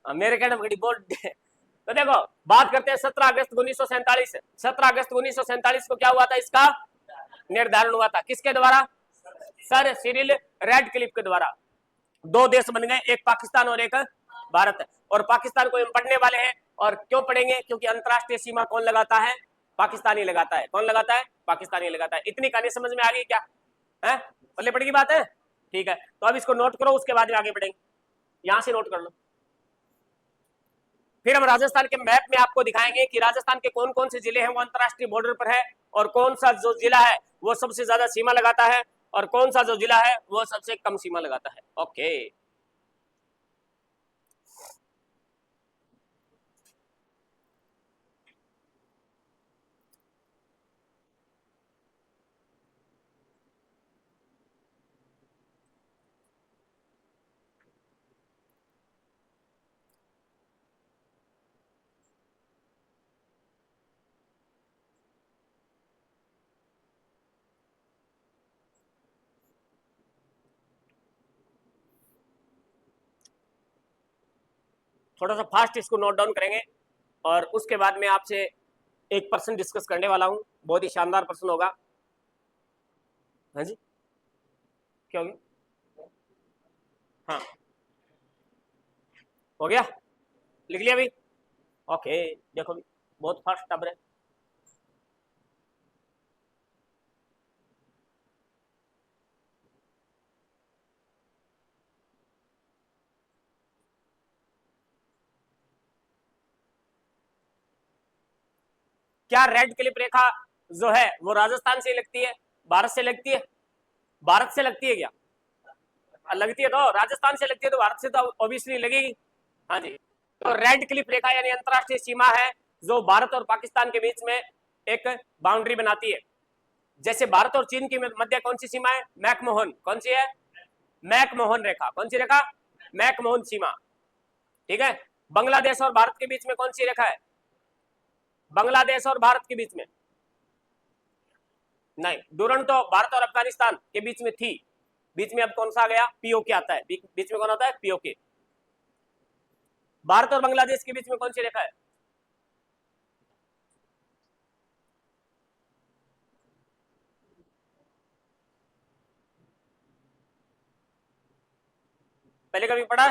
S1: मेरे कहने बड़ी बोर्ड। तो देखो बात करते हैं 17 अगस्त 1947। 17 अगस्त 1947 को क्या हुआ था? इसका निर्धारण हुआ था किसके द्वारा? सर सिरिल रैडक्लिफ के द्वारा। दो देश बन गए, एक पाकिस्तान और एक भारत। और पाकिस्तान को हम पढ़ने वाले हैं। और क्यों पढ़ेंगे? क्योंकि अंतरराष्ट्रीय सीमा कौन लगाता है? पाकिस्तानी लगाता है। कौन लगाता है? पाकिस्तानी लगाता है। इतनी कहानी समझ में आ गई क्या है? पल्ले पड़ की बात है, ठीक है। तो अब इसको नोट करो, उसके बाद में आगे बढ़ेंगे। यहां से नोट कर लो। फिर हम राजस्थान के मैप में आपको दिखाएंगे कि राजस्थान के कौन कौन से जिले हैं वो अंतरराष्ट्रीय बॉर्डर पर है, और कौन सा जो जिला है वो सबसे ज्यादा सीमा लगाता है, और कौन सा जो जिला है वो सबसे कम सीमा लगाता है। ओके, थोड़ा सा फास्ट इसको नोट डाउन करेंगे और उसके बाद में आपसे एक प्रश्न डिस्कस करने वाला हूं। बहुत ही शानदार प्रश्न होगा। हाँ जी, क्या हो गया? हाँ, हो गया, लिख लिया अभी। ओके, देखो भी बहुत फास्ट टबर है। क्या रेड क्लिप रेखा जो है वो राजस्थान से लगती है, भारत से लगती है? भारत से लगती है क्या? लगती है तो राजस्थान से लगती है, तो भारत से तो ऑब्वियसली लगेगी। हाँ जी, तो रेड क्लिप रेखा यानी अंतरराष्ट्रीय सीमा है जो भारत और पाकिस्तान के बीच में एक बाउंड्री बनाती है। जैसे भारत और चीन की मध्य कौन सी सीमा है? मैकमोहन। कौन सी है? मैकमोहन रेखा। कौन सी रेखा? मैकमोहन सीमा, ठीक है। बांग्लादेश और भारत के बीच में कौन सी रेखा है? बांग्लादेश और भारत के बीच में नहीं, डूरंड तो भारत और अफगानिस्तान के बीच में थी। बीच में अब कौन सा आ गया? पीओके आता है। बीच में कौन आता है? पीओके। भारत और बांग्लादेश के बीच में कौन सी रेखा है? पहले कभी पढ़ा?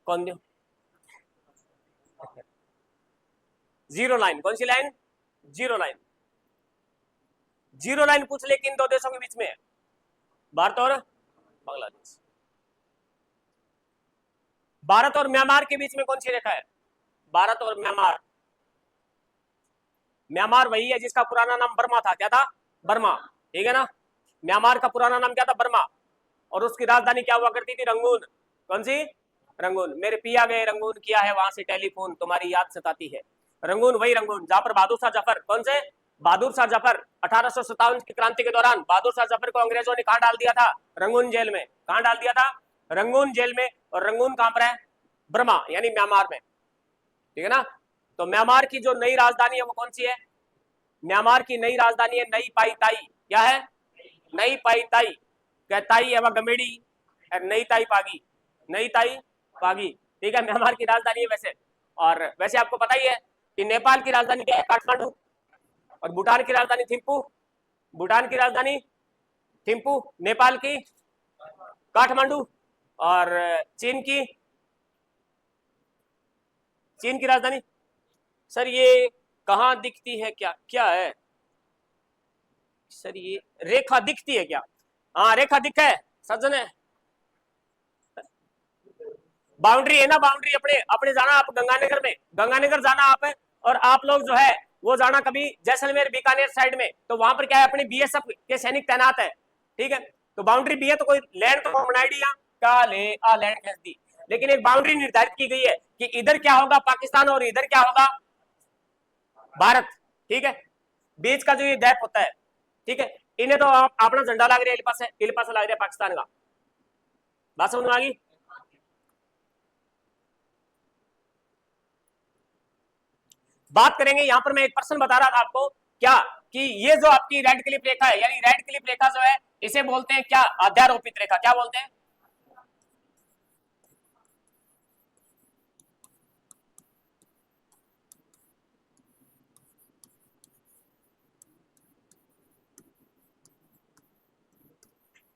S1: कौन दो? Zero line. कौन सी लाइन? Zero line. जीरो लाइन पूछ ले किन दो देशों के बीच में है? भारत और बांग्लादेश। भारत और म्यांमार के बीच में कौन सी रेखा है? भारत और म्यांमार। म्यांमार वही है जिसका पुराना नाम बर्मा था। क्या था? बर्मा, ठीक है ना। म्यांमार का पुराना नाम क्या था? बर्मा। और उसकी राजधानी क्या हुआ करती थी? रंगून। कौन सी? रंगून। मेरे पिया गए रंगून किया है वहां से टेलीफोन, तुम्हारी याद सताती है। रंगून, वही रंगून जहां पर बहादुर शाह जफर, कौन से? बहादुर शाह जफर 1857 की क्रांति के दौरान बहादुर शाह जफर को अंग्रेजों ने कहां डाल दिया था? रंगून जेल में। कहां डाल दिया था? रंगून जेल में। और रंगून कहां पर है? बर्मा यानी म्यांमार में, ठीक है ना। तो म्यांमार की जो नई राजधानी है वो कौन सी है? म्यांमार की नई राजधानी है नई पाई ताई। क्या है? नई पाई ताई। क्या ताई है वह गमेड़ी, नई ताई पागी, नई ताई पागी, ठीक है। म्यांमार की राजधानी है वैसे। और वैसे आपको पता ही है कि नेपाल की राजधानी क्या है? काठमांडू। और भूटान की राजधानी थिम्पू। भूटान की राजधानी थिम्पू, नेपाल की काठमांडू, और चीन की राजधानी। सर ये कहां दिखती है? क्या क्या है सर? ये रेखा दिखती है क्या? हाँ रेखा दिखा है सज्जन है। बाउंड्री है ना, बाउंड्री अपने अपने जाना आप गंगानगर में, गंगानगर जाना आप है, और आप लोग जो है वो जाना कभी जैसलमेर बीकानेर साइड में, तो वहां पर क्या है अपनी बीएसएफ के सैनिक तैनात है, ठीक है। तो बाउंड्री भी है, तो कोई लैंड तो बनाई दी का ले आ लैंड खेच दी, लेकिन एक बाउंड्री निर्धारित की गई है कि इधर क्या होगा पाकिस्तान और इधर क्या होगा भारत, ठीक है। बीच का जो ये गैप होता है, ठीक है, इन्हें तो अपना झंडा लग रहा है, इल पास लग रहा है पाकिस्तान का। बात समझ में आ गई? बात करेंगे यहां पर, मैं एक पर्सन बता रहा था आपको क्या कि ये जो आपकी रेड क्लिप रेखा है, यानी रेड क्लिप रेखा जो है इसे बोलते हैं क्या? अध्यारोपित रेखा। क्या बोलते हैं?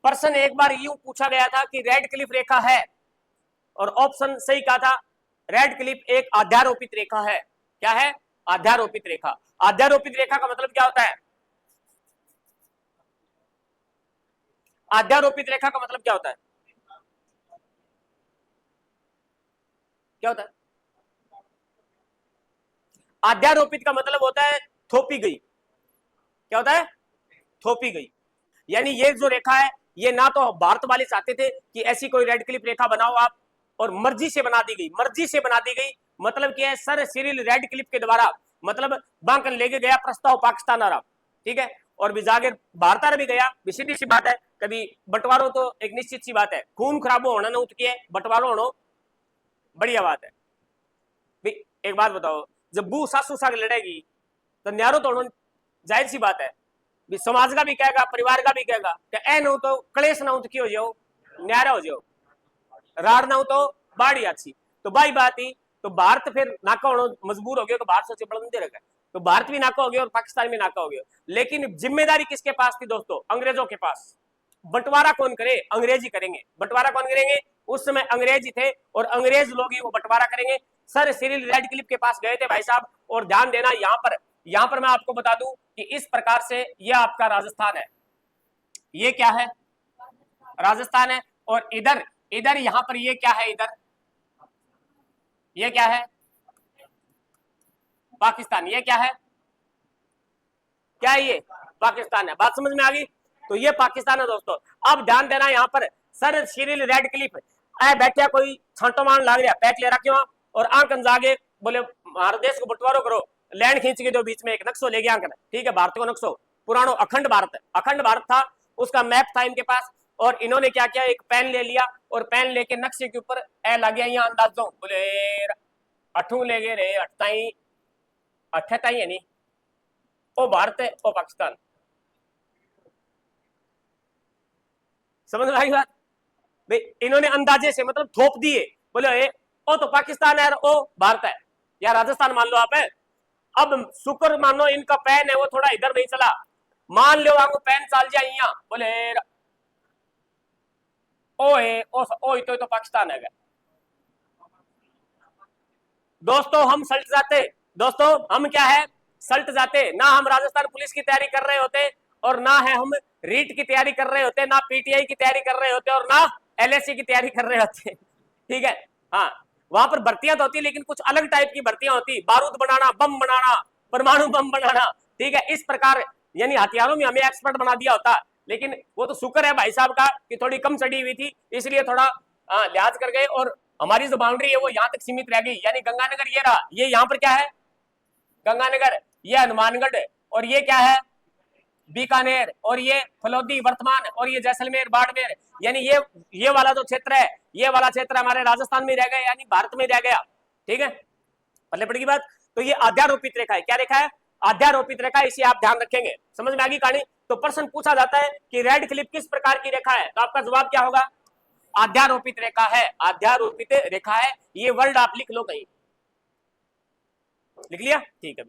S1: पर्सन एक बार यूं पूछा गया था कि रेड क्लिप रेखा है, और ऑप्शन सही कहा था, रेड क्लिप एक अध्यारोपित रेखा है। क्या है? अध्यारोपित रेखा। अध्यारोपित रेखा का मतलब क्या होता है? अध्यारोपित रेखा का मतलब क्या होता है? क्या होता है? अध्यारोपित का मतलब होता है थोपी गई। क्या होता है? थोपी गई। यानी ये जो रेखा है, ये ना तो भारत वाले चाहते थे कि ऐसी कोई रेड क्लिप रेखा बनाओ आप, और मर्जी से बना दी गई, मर्जी से बना दी गई। मतलब क्या है? सर सिरिल रेड क्लिप के द्वारा मतलब बांकन लेके गया प्रस्ताव पाकिस्तान आ रहा, ठीक है, और भी जागे भारत भी गया। सीधी सी बात है, कभी बंटवारो तो एक निश्चित सी बात है, खून खराब होना ना उतके बंटवारो होना बढ़िया बात है। एक बात बताओ, जब बू सासू साग लड़ेगी तो न्यारो तो जाहिर सी बात है, भी समाज का भी कहेगा, परिवार का भी कहेगा कि ए नो तो कलेश ना हो तो क्यों हो जाओ, न्यारा हो जाओ, रार ना हो तो बाड़ी अच्छी। तो भाई बात ही, तो भारत फिर नाका होना मजबूर हो गया, तो भारत सोचे बुलंदे रह गए, तो भारत भी नाका हो गया और पाकिस्तान भी नाका हो गया। लेकिन जिम्मेदारी किसके पास थी दोस्तों? अंग्रेजों के पास। बंटवारा कौन करे? अंग्रेज ही करेंगे। बंटवारा कौन करेंगे? उस समय अंग्रेज ही थे, और अंग्रेज लोग ही वो बंटवारा करेंगे। सर सिरिल रेडक्लिफ के पास गए थे भाई साहब, और ध्यान देना यहां पर मैं आपको बता दूं कि इस प्रकार से यह आपका राजस्थान है, ये क्या है? राजस्थान है। और इधर इधर यहां पर ये क्या है? इधर ये क्या है? पाकिस्तान। ये क्या है? क्या है ये? पाकिस्तान है। बात समझ में आ गई? तो ये पाकिस्तान है दोस्तों। अब ध्यान देना यहाँ पर, सर सिरिल रेडक्लिफ ऐ बैठा कोई छांटो मान लाग रहा पैक ले रहा क्यों, और आंक जागे बोले हमारे देश को बंटवारो करो, लैंड खींच के दो, बीच में एक नक्शो ले गया, ठीक है, भारत को नक्शो, पुरानो अखंड भारत, अखंड भारत था, उसका मैप था इनके पास। और इन्होंने क्या किया, एक पेन ले लिया, और पेन लेके नक्शे के ऊपर ए लग गया यहाँ अंदाजों, बोले अठू ले गए रे अठताई, अठताई है नहीं, ओ भारत है ओ पाकिस्तान। समझ में आई बात? भाई इन्होंने अंदाजे से मतलब थोप दिए, बोले ए ओ तो पाकिस्तान है, ओ भारत है, या राजस्थान मान लो आप है। अब शुक्र मानो इनका पैन है वो थोड़ा इधर नहीं चला, मान लो आपको पैन चल जाए यहाँ, बोले ओ है ओ तो पाकिस्तान है। दोस्तों हम सल्ट जाते, दोस्तों हम क्या है, सल्ट जाते ना, हम राजस्थान पुलिस की तैयारी कर रहे होते, और ना है हम रीट की तैयारी कर रहे होते, ना पीटीआई की तैयारी कर रहे होते, और ना एलएससी की तैयारी कर रहे होते, ठीक है। हाँ वहां पर भर्तियां तो होती, लेकिन कुछ अलग टाइप की भर्तियां होती, बारूद बनाना, बम बनाना, परमाणु बम बनाना, ठीक है, इस प्रकार, यानी हथियारों में हमें एक्सपर्ट बना दिया होता। लेकिन वो तो शुक्र है भाई साहब का कि थोड़ी कम चढ़ी हुई थी, इसलिए थोड़ा लिहाज कर गए, और हमारी जो बाउंड्री है वो यहाँ तक सीमित रह गई। यानी गंगानगर ये रहा, ये यहाँ पर क्या है, गंगानगर, ये हनुमानगढ़, और ये क्या है, बीकानेर, और ये फलौदी वर्तमान, और ये जैसलमेर बाड़मेर, यानी ये वाला जो क्षेत्र है, ये वाला क्षेत्र हमारे राजस्थान में रह गया, यानी भारत में रह गया, ठीक है, पल्ले पड़ की बात। तो ये अध्यारोपित रेखा है। क्या रेखा है? अध्यारोपित रेखा, इसे आप ध्यान रखेंगे। समझ में आ गई कहानी? तो प्रश्न पूछा जाता है कि रेड क्लिप किस प्रकार की रेखा है, तो आपका जवाब क्या होगा? अध्यारोपित रेखा है। अध्यारोपित रेखा है, ये वर्ड आप लिख लो कहीं। लिख लिया, ठीक है।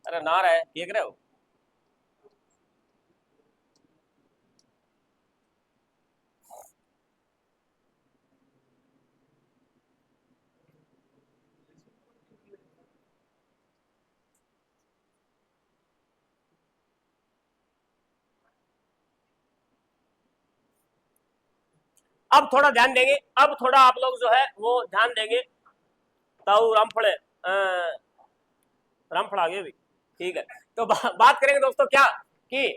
S1: अरे ना रहा है, देख रहे हो? अब थोड़ा ध्यान देंगे, अब थोड़ा आप लोग जो है वो ध्यान देंगे। ताऊ रामफड़े, रामफड़ आगे भी, ठीक है। तो बात करेंगे दोस्तों क्या कि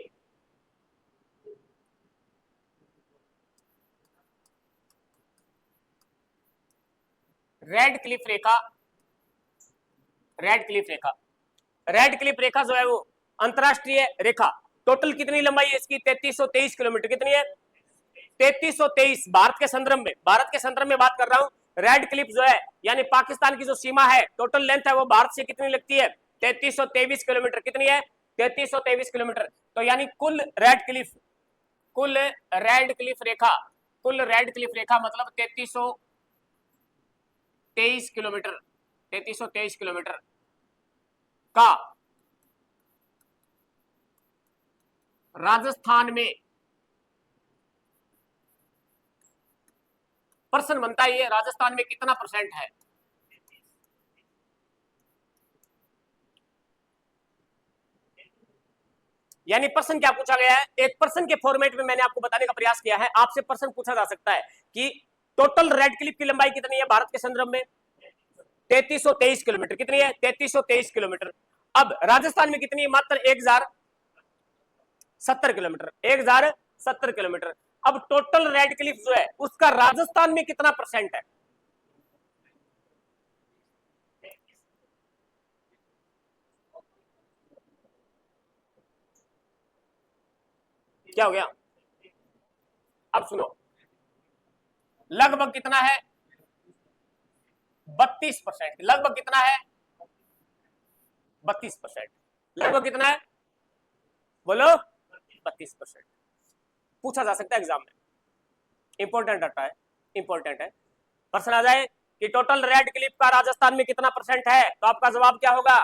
S1: रेड क्लिफ रेखा, रेड क्लिफ रेखा, रेड क्लिफ रेखा जो है वो अंतरराष्ट्रीय रेखा, टोटल कितनी लंबाई है इसकी? 3323 किलोमीटर। कितनी है? 3323। भारत के संदर्भ में, भारत के संदर्भ में बात कर रहा हूं। रेड क्लिफ जो है यानी पाकिस्तान की जो सीमा है, टोटल लेंथ है वो भारत से कितनी लगती है? 3323 किलोमीटर। कितनी है? 3323 किलोमीटर। तो यानी कुल रेड क्लिफ, कुल रेड क्लिफ रेखा, कुल रेड क्लिफ रेखा मतलब 3323 किलोमीटर, 3323 किलोमीटर का राजस्थान में प्रश्न बनता है, ये राजस्थान में कितना परसेंट है? यानी प्रश्न क्या पूछा गया है, एक प्रश्न के फॉर्मेट में मैंने आपको बताने का प्रयास किया है। आपसे प्रश्न पूछा जा सकता है कि टोटल रेड क्लिफ की लंबाई कितनी है भारत के संदर्भ में? 3323 किलोमीटर। कितनी है? 3323 किलोमीटर। अब राजस्थान में कितनी है? मात्र 1070 किलोमीटर, 1070 किलोमीटर। अब टोटल रेड क्लिफ जो है उसका राजस्थान में कितना परसेंट है? क्या हो गया? अब सुनो, लगभग कितना है? 32%। लगभग कितना है? 32%। लगभग कितना है? बोलो। 32%। पूछा जा सकता है एग्जाम में, इंपॉर्टेंट डाटा है, इंपॉर्टेंट है। प्रश्न आ जाए कि टोटल रेड क्लिफ का राजस्थान में कितना परसेंट है, तो आपका जवाब क्या होगा?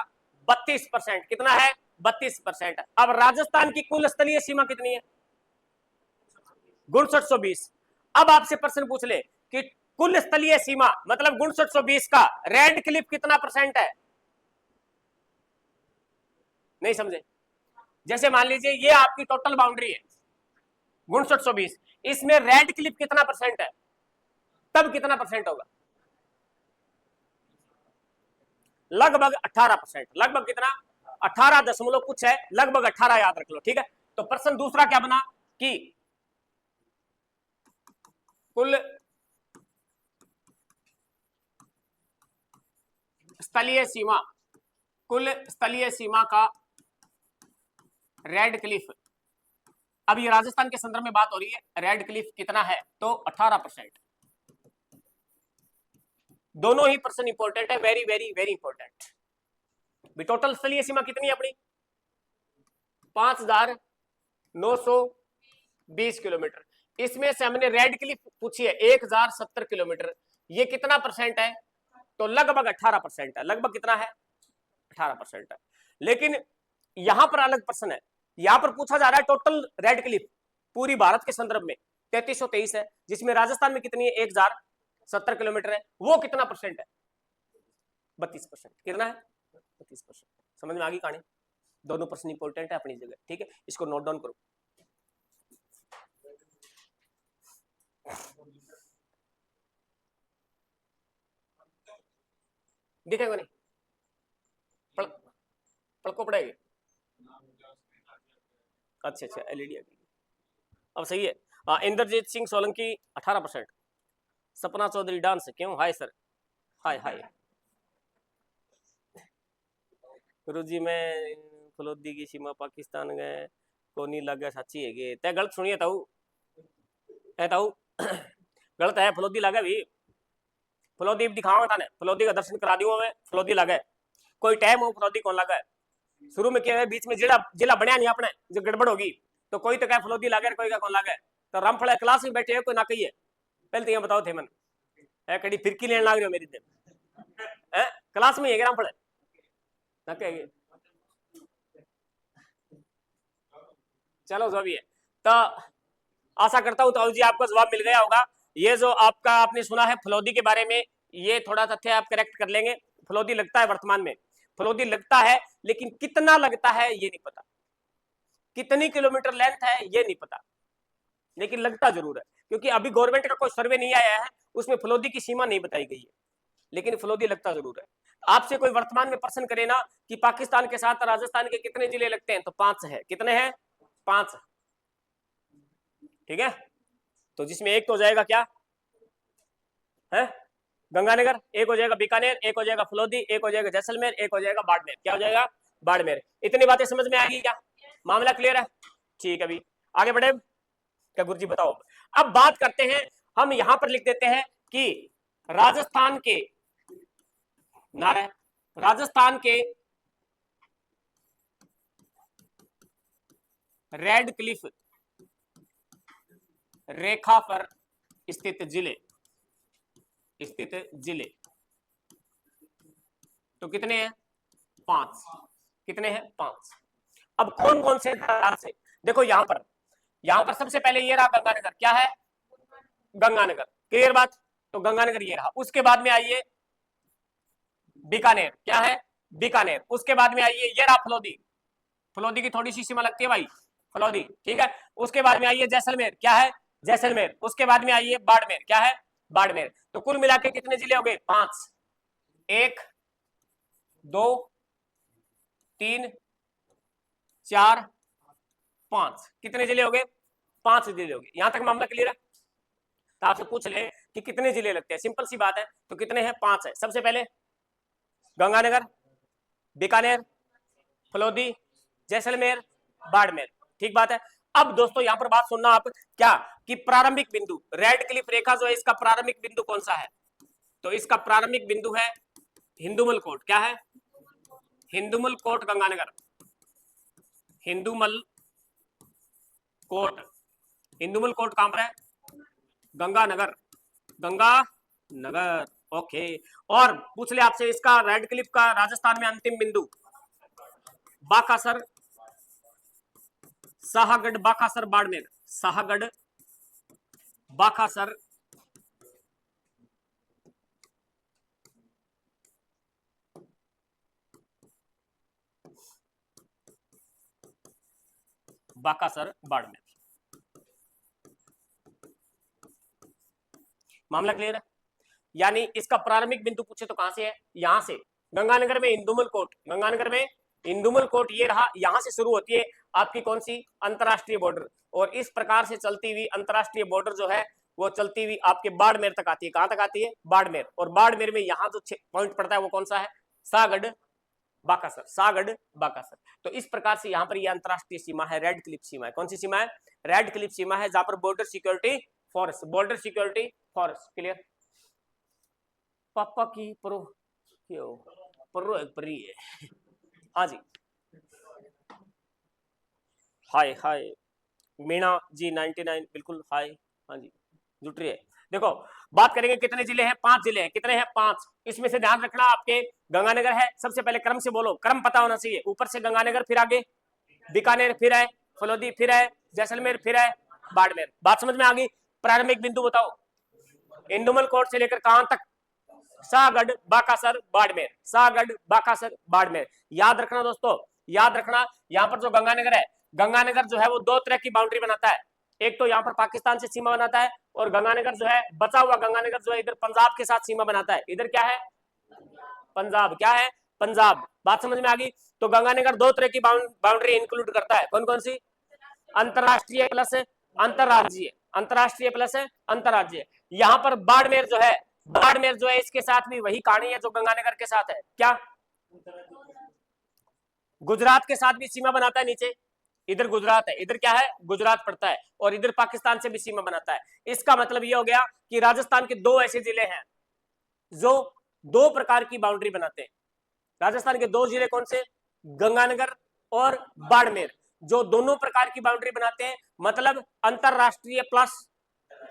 S1: 32%। कितना है? 32%। अब राजस्थान की कुल स्थलीय सीमा कितनी है? 6920। अब आपसे प्रश्न पूछ ले कि कुल स्थलीय सीमा मतलब 6920 का रेड क्लिफ कितना परसेंट है? नहीं समझे? जैसे मान लीजिए ये आपकी टोटल बाउंड्री है 6920, इसमें रेड क्लिफ कितना परसेंट है? तब कितना परसेंट होगा? लगभग 18%। लगभग कितना? 18 दशमलव कुछ है, लगभग 18 याद रख लो, ठीक है। तो प्रश्न दूसरा क्या बना कि कुल स्थलीय सीमा, कुल स्थलीय सीमा का रेड क्लिफ, अब ये राजस्थान के संदर्भ में बात हो रही है, रेड क्लिफ कितना है? तो 18%। दोनों ही प्रश्न इंपॉर्टेंट है, very very very important. Total स्थलीय सीमा कितनी है अपनी? 5920 किलोमीटर। इसमें से हमने रेड क्लिफ पूछी है 1070 किलोमीटर, ये कितना परसेंट है? तो लगभग 18% है। लगभग कितना है? 18% है। लेकिन यहां पर अलग प्रश्न है, यहां पर पूछा जा रहा है टोटल रेड क्लिफ पूरी भारत के संदर्भ में 3323 है, जिसमें राजस्थान में कितनी है? 1070 किलोमीटर है, वो कितना परसेंट है? 32%। कितना है? 32%। समझ में आ गई कहानी? दोनों प्रश्न इंपॉर्टेंट है अपनी जगह, ठीक है, इसको नोट डाउन करो। दिखेगा नहीं? पढ़ को पड़ेगी? अच्छा अच्छा, एलईडी आ गई, अब सही है। इंद्रजीत सिंह सोलंकी 18%। सपना चौधरी डांस, क्यों? हाय सर, हाय हाय। गुरु जी मैं फलोदी की सीमा पाकिस्तान गए को नहीं लगे, सच्ची है तय गलत सुनिए ताऊ, ताऊ गलत है, फलोदी लगे भी, फलोदी दिखाऊंगा थाने, फलोदी का दर्शन करा दूंगा मैं, फलोदी लगे कोई टाइम हो, फलोदी कौन लगा है? शुरू में क्या है, बीच में जिला जिला बनया नहीं अपने, जो गड़बड़ होगी तो कोई तो क्या फलोदी लगे, कोई का कौन लगे। तो रामफल क्लास में बैठे है, कोई ना कही है, पहले तो ये बताओ थे मन है कड़ी फिरकी लेने लाग रहे हो मेरी दिन है क्लास में ये ग्राम पड़े ना कहेंगे चलो जो भी है तो आशा करता हूं तो जी आपको जवाब मिल गया होगा। ये जो आपका आपने सुना है फलोदी के बारे में, ये थोड़ा तथ्य आप करेक्ट कर लेंगे। फलोदी लगता है वर्तमान में, फलोदी लगता है, लेकिन कितना लगता है ये नहीं पता, कितनी किलोमीटर लेंथ है ये नहीं पता, लेकिन लगता जरूर है, क्योंकि अभी गवर्नमेंट का कोई सर्वे नहीं आया है, उसमें फलोदी की सीमा नहीं बताई गई है, लेकिन फलोदी लगता जरूर है। आपसे कोई वर्तमान में प्रश्न करे ना कि पाकिस्तान के साथ राजस्थान के कितने जिले लगते हैं, तो 5 है। कितने हैं? 5। ठीक है, तो जिसमें एक तो हो जाएगा क्या है गंगानगर, एक हो जाएगा बीकानेर, एक हो जाएगा फलोदी, एक हो जाएगा जैसलमेर, एक हो जाएगा बाड़मेर। क्या हो जाएगा? बाड़मेर। इतनी बातें समझ में आएगी क्या? मामला क्लियर है? ठीक है, अभी आगे बढ़े क्या गुरुजी बताओ। अब बात करते हैं, हम यहां पर लिख देते हैं कि राजस्थान के राजस्थान के रेड क्लिफ रेखा पर स्थित जिले तो कितने हैं? 5। कितने हैं? 5। अब कौन कौन से से देखो, यहां पर सबसे पहले ये रहा गंगानगर। क्या है? गंगानगर। क्लियर बात? तो गंगानगर ये रहा। उसके बाद में आइए बीकानेर। क्या है? बीकानेर। उसके बाद में आइए ये रहा फलोदी। फलोदी की थोड़ी सी सीमा लगती है भाई, फलोदी। ठीक है, उसके बाद में आइए जैसलमेर। क्या है? जैसलमेर। उसके बाद में आइए बाड़मेर। क्या है? बाड़मेर। तो कुल मिला के कितने जिले हो गए? 5। 1 2 3 4 5। कितने जिले हो गए? 5 जिले हो गए। यहां तक मामला क्लियर है? तो आपसे पूछ ले कि कितने जिले लगते हैं, सिंपल सी बात है। तो कितने हैं? 5 है। सबसे पहले गंगानगर, बीकानेर, फलोदी, जैसलमेर, बाड़मेर। ठीक बात है। अब दोस्तों यहां पर बात सुनना आप, क्या कि प्रारंभिक बिंदु रेड क्लिफ रेखा जो है, इसका प्रारंभिक बिंदु कौन सा है? तो इसका प्रारंभिक बिंदु है हिंदुमल कोट। क्या है? Hindumal coat Ganganagar. Hindumal coat, Hindumal coat कहां पर है? गंगानगर। गंगानगर। ओके। और पूछ ले आपसे, इसका रेड क्लिफ का राजस्थान में अंतिम बिंदु बाकासर, शाहगढ़, बाकासर, बाड़मेर। शाहगढ़, बाकासर, बाकासर, बाड़मेर। मामला क्लियर है? यानी इसका प्रारंभिक बिंदु पूछे तो कहां से है? यहां से गंगानगर में इंदुमल कोट। गंगानगर में इंदुमल कोट ये रहा। यहां से शुरू होती है आपकी कौन सी? अंतरराष्ट्रीय बॉर्डर। और इस प्रकार से चलती हुई अंतरराष्ट्रीय बॉर्डर जो है वो चलती हुई आपके बाड़मेर तक आती है। कहां तक आती है? बाड़मेर। और बाड़मेर में यहाँ जो पॉइंट पड़ता है वो कौन सा है? शाहगढ़, बाकासर। शाहगढ़, बाकासर। तो इस प्रकार से यहाँ पर यह अंतरराष्ट्रीय सीमा है, रेड क्लिफ सीमा है। कौन सी सीमा है? रेड क्लिफ सीमा है, जहां पर border security force, border security force. Clear? पापा की परो क्यों परो एक परी है। हाँ जी, हाय हाय मीना जी 99 बिल्कुल हाय। हाँ जी, जुट रही है। देखो बात करेंगे कितने जिले हैं? 5 जिले हैं। कितने हैं? 5। इसमें से ध्यान रखना, आपके गंगानगर है सबसे पहले। क्रम से बोलो, क्रम पता होना चाहिए। ऊपर से गंगानगर, फिर आगे बीकानेर, फिर है फलोदी, फिर है जैसलमेर, फिर है बाड़मेर। बात समझ में आ गई? प्रारंभिक बिंदु बताओ, इंदुमल कोट से लेकर कहां तक? शाहगढ़, बाकासर, बाड़मेर। शाहगढ़, बाकासर, बाड़मेर। याद रखना दोस्तों, याद रखना, यहाँ पर जो गंगानगर है, गंगानगर जो है वो 2 तरह की बाउंड्री बनाता है। एक तो यहाँ पर पाकिस्तान से सीमा बनाता है, और गंगानगर जो है, बचा हुआ गंगानगर जो है, इधर पंजाब के साथ सीमा बनाता है। इधर क्या है? पंजाब। क्या है? पंजाब। बात समझ में आ गई? तो गंगानगर 2 तरह की बाउंड्री इंक्लूड करता है। कौन कौन सी? अंतरराष्ट्रीय प्लस अंतरराज्यीय। अंतरराष्ट्रीय प्लस अंतरराज्यीय। यहाँ पर बाड़मेर जो है, बाड़मेर जो है इसके साथ भी वही कहानी है जो गंगानगर के साथ है। क्या? गुजरात के साथ भी सीमा बनाता है नीचे। इधर गुजरात है, इधर क्या है? गुजरात पड़ता है। और इधर पाकिस्तान से भी सीमा बनाता है। इसका मतलब यह हो गया कि राजस्थान के 2 ऐसे जिले हैं जो 2 प्रकार की बाउंड्री बनाते हैं। राजस्थान के 2 जिले कौन से? गंगानगर और बाड़मेर, जो दोनों प्रकार की बाउंड्री बनाते हैं। मतलब अंतरराष्ट्रीय प्लस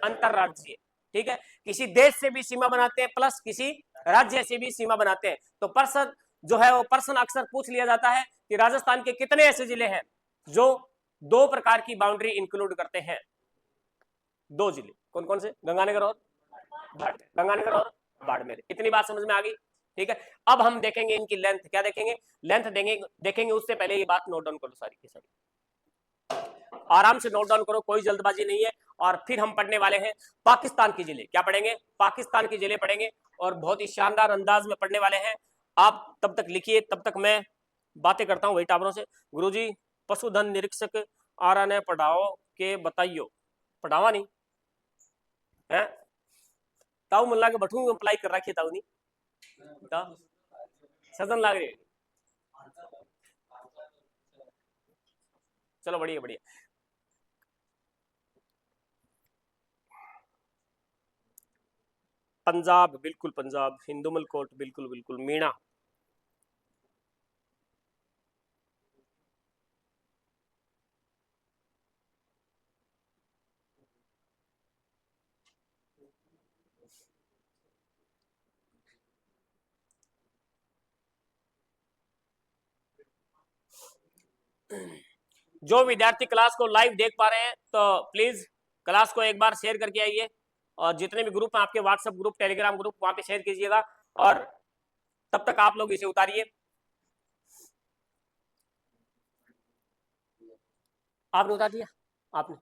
S1: अंतरराज्यीय। ठीक है, किसी देश से भी सीमा बनाते हैं प्लस किसी राज्य से भी सीमा बनाते हैं। तो पर्सन जो है वो पर्सन अक्सर पूछ लिया जाता है कि राजस्थान के कितने ऐसे जिले हैं जो 2 प्रकार की बाउंड्री इंक्लूड करते हैं। 2 जिले कौन कौन से? गंगानगर और बाड़मेर, गंगानगर और बाड़मेर। इतनी बात समझ में आ गई, ठीक है। अब हम देखेंगे इनकी लेंथ, क्या देखेंगे? लेंथ देखेंगे। उससे पहले ये बात नोट डाउन करो सारी की सारी, आराम से नोट डाउन करो, कोई जल्दबाजी नहीं है। और फिर हम पढ़ने वाले हैं पाकिस्तान की जिले। क्या पढ़ेंगे? पाकिस्तान की जिले पढ़ेंगे और बहुत ही शानदार अंदाज में पढ़ने वाले हैं। आप तब तक लिखिए, तब तक मैं बातें करता हूं वही टावरों से। गुरुजी पशुधन निरीक्षक आ रहा ने पढ़ाओ के बताइयो, पढ़ावा नहीं है? ताऊ मुल्ला के बठू अप्लाई कर रखी ताऊ नहीं सजन लाग रही। चलो बढ़िया बढ़िया। पंजाब, बिल्कुल पंजाब। हिंदुमल कोट, बिल्कुल बिल्कुल। मीणा, जो विद्यार्थी क्लास को लाइव देख पा रहे हैं तो प्लीज क्लास को एक बार शेयर करके आइए, और जितने भी ग्रुप हैं आपके, व्हाट्सएप ग्रुप, टेलीग्राम ग्रुप, वहां पे शेयर कीजिएगा। और तब तक आप लोग इसे उतारिए। आपने उतार दिया? आपने?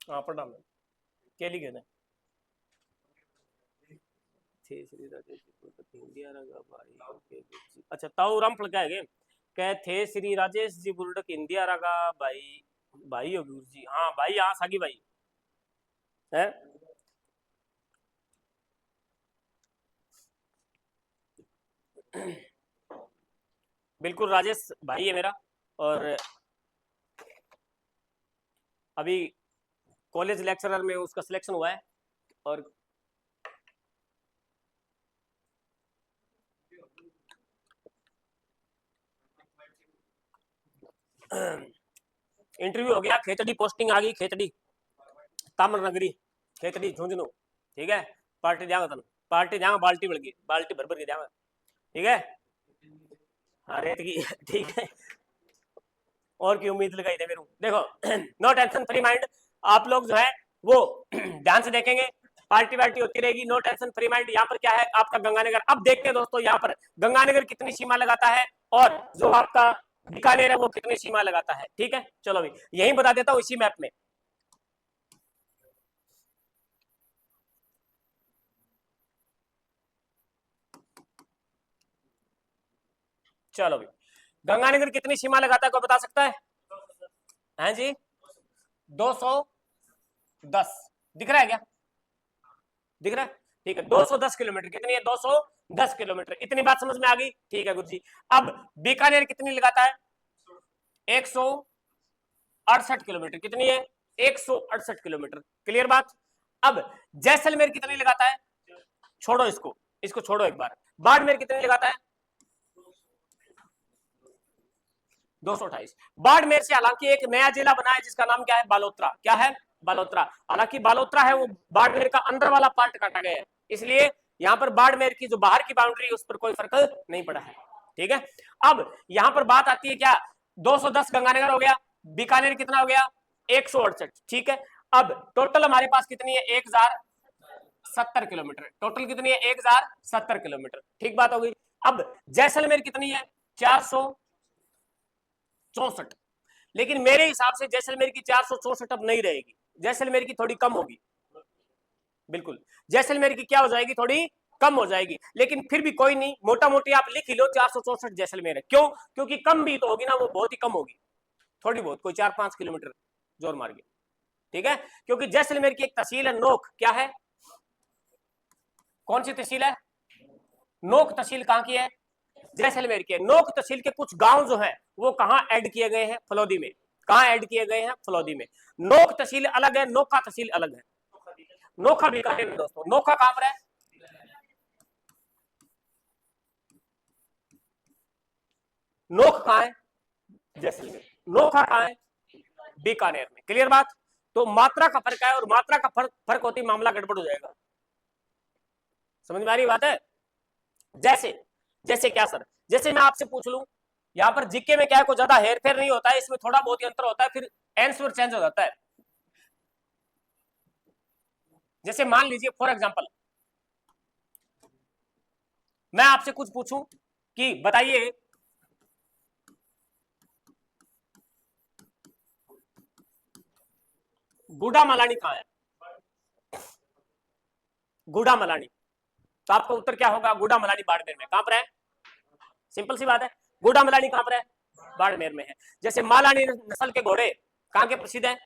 S1: हाँ पढ़ा मैं, क्या लिखे थे? अच्छा ताऊ राम फल क्या है? कह थे श्री राजेश जी बुर्डक इंडिया रगा भाई, भाई हो गुरु जी। हाँ भाई, हाँ सागी भाई है। बिल्कुल राजेश भाई है मेरा। और अभी कॉलेज लेक्चरर में उसका सिलेक्शन हुआ है। और इंटरव्यू हो गया, खेतड़ी पोस्टिंग आ गई, खेतड़ी तामर नगरी, खेतड़ी झुंझुनू, ठीक है। पार्टी जाऊंगा तन, पार्टी जाऊंगा, बाल्टी बढ़ गई, बाल्टी भर भर के जाऊंगा, ठीक है। हाँ रेत की ठीक है। और की उम्मीद लगाई थे मेरे को। देखो नो टेंशन फ्री माइंड, आप लोग जो है वो ध्यान से देखेंगे, पार्टी वार्टी होती रहेगी, नो टेंशन फ्री माइंड। यहाँ पर क्या है आपका गंगानगर। अब देखते हैं दोस्तों यहाँ पर गंगानगर कितनी सीमा लगाता है और जो आपका बीकानेर है वो कितनी सीमा लगाता है, ठीक है। चलो अभी यही बता देता हूँ इसी मैप में। चलो भाई, गंगानगर कितनी सीमा लगाता है कोई बता सकता है? हैं जी? 210 दिख रहा है क्या? दिख रहा है, ठीक है। 210 किलोमीटर कितनी है? 210 किलोमीटर। इतनी बात समझ में आ गई, ठीक है गुरु जी। अब बीकानेर कितनी लगाता है? 168 किलोमीटर। कितनी है? 168 किलोमीटर। क्लियर बात। अब जैसलमेर कितनी लगाता है? छोड़ो इसको, इसको छोड़ो एक बार। बाड़मेर कितनी लगाता है? 228। बाड़मेर से हालांकि एक नया जिला बना है जिसका नाम क्या है? बालोतरा। क्या है? बालोतरा। हालांकि बालोतरा है वो बाड़मेर का अंदर वाला पार्ट काटा गया है, इसलिए यहाँ पर बाड़मेर की जो बाहर की बाउंड्री उस पर कोई फर्क नहीं पड़ा है, ठीक है। अब यहाँ पर बात आती है क्या? 210 गंगानगर हो गया, बीकानेर कितना हो गया? 168, ठीक है। अब टोटल हमारे पास कितनी है? 1070 किलोमीटर। टोटल कितनी है? 1070 किलोमीटर, ठीक बात हो गई। अब जैसलमेर कितनी है? 464। लेकिन मेरे हिसाब से जैसलमेर की 464 अब नहीं रहेगी, जैसलमेर की थोड़ी कम होगी। बिल्कुल, जैसलमेर की क्या हो जाएगी? थोड़ी कम हो जाएगी, लेकिन फिर भी कोई नहीं, मोटा मोटी आप लिख ही लो 464 जैसलमेर है। क्यों? क्योंकि कम भी तो होगी ना, वो बहुत ही कम होगी, थोड़ी बहुत, कोई 4-5 किलोमीटर जोर मार के, ठीक है। क्योंकि जैसलमेर की एक तहसील है नोक, क्या है, कौन सी तहसील है, नोक तहसील कहां की है, जैसलमेर की है। नोक तहसील के कुछ गांव जो है वो कहां ऐड किए गए हैं, फलौदी में। कहां ऐड किए गए हैं, फलौदी में। नोक तहसील अलग है, नोखा तहसील अलग है। नोखा बीकानेर में दोस्तों, नोखा कहां पर है, नोख कहां है, जैसलमेर। नोखा कहां है, बीकानेर में। क्लियर बात। तो मात्रा का फर्क है, और मात्रा का फर्क फर्क होती मामला गड़बड़ हो जाएगा। समझ में आ रही बात है। जैसे जैसे क्या सर, जैसे मैं आपसे पूछ लूं, यहां पर जीके में क्या है, कोई ज्यादा हेर फेर नहीं होता है, इसमें थोड़ा बहुत ही अंतर होता है, फिर आंसर चेंज हो जाता है। जैसे मान लीजिए फॉर एग्जांपल मैं आपसे कुछ पूछूं कि बताइए गुडा मलानी कहां है, गुडा मलानी, तो आपका उत्तर क्या होगा, गुडा मलानी बाड़मेर में। कहां पर है, सिंपल सी बात है, गुडा मलानी कहां पर है, बाड़मेर में है। जैसे मालानी नस्ल के घोड़े कहां के प्रसिद्ध है,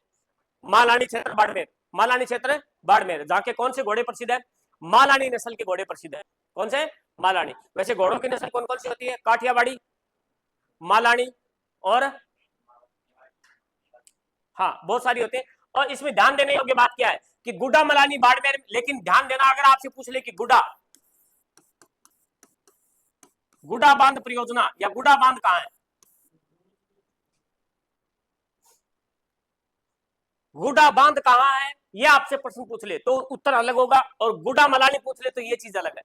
S1: मालानी क्षेत्र बाड़मेर, मालानी क्षेत्र बाड़मेर, जहां के कौन से घोड़े प्रसिद्ध है, मालानी नस्ल के घोड़े प्रसिद्ध है। कौन से, मालानी। वैसे घोड़ों की नस्ल कौन कौन सी होती है, काठियावाड़ी, मालानी, और हाँ बहुत सारी होती है। और इसमें ध्यान देने योग्य बात क्या है कि गुडा मलानी बाड़मेर, लेकिन ध्यान देना, अगर आपसे पूछ ले कि गुडा गुडा बांध परियोजना या गुडा बांध कहां है, गुडा बांध कहां है, ये आपसे प्रश्न पूछ ले तो उत्तर अलग होगा, और गुडा मलानी पूछ ले तो ये चीज अलग है।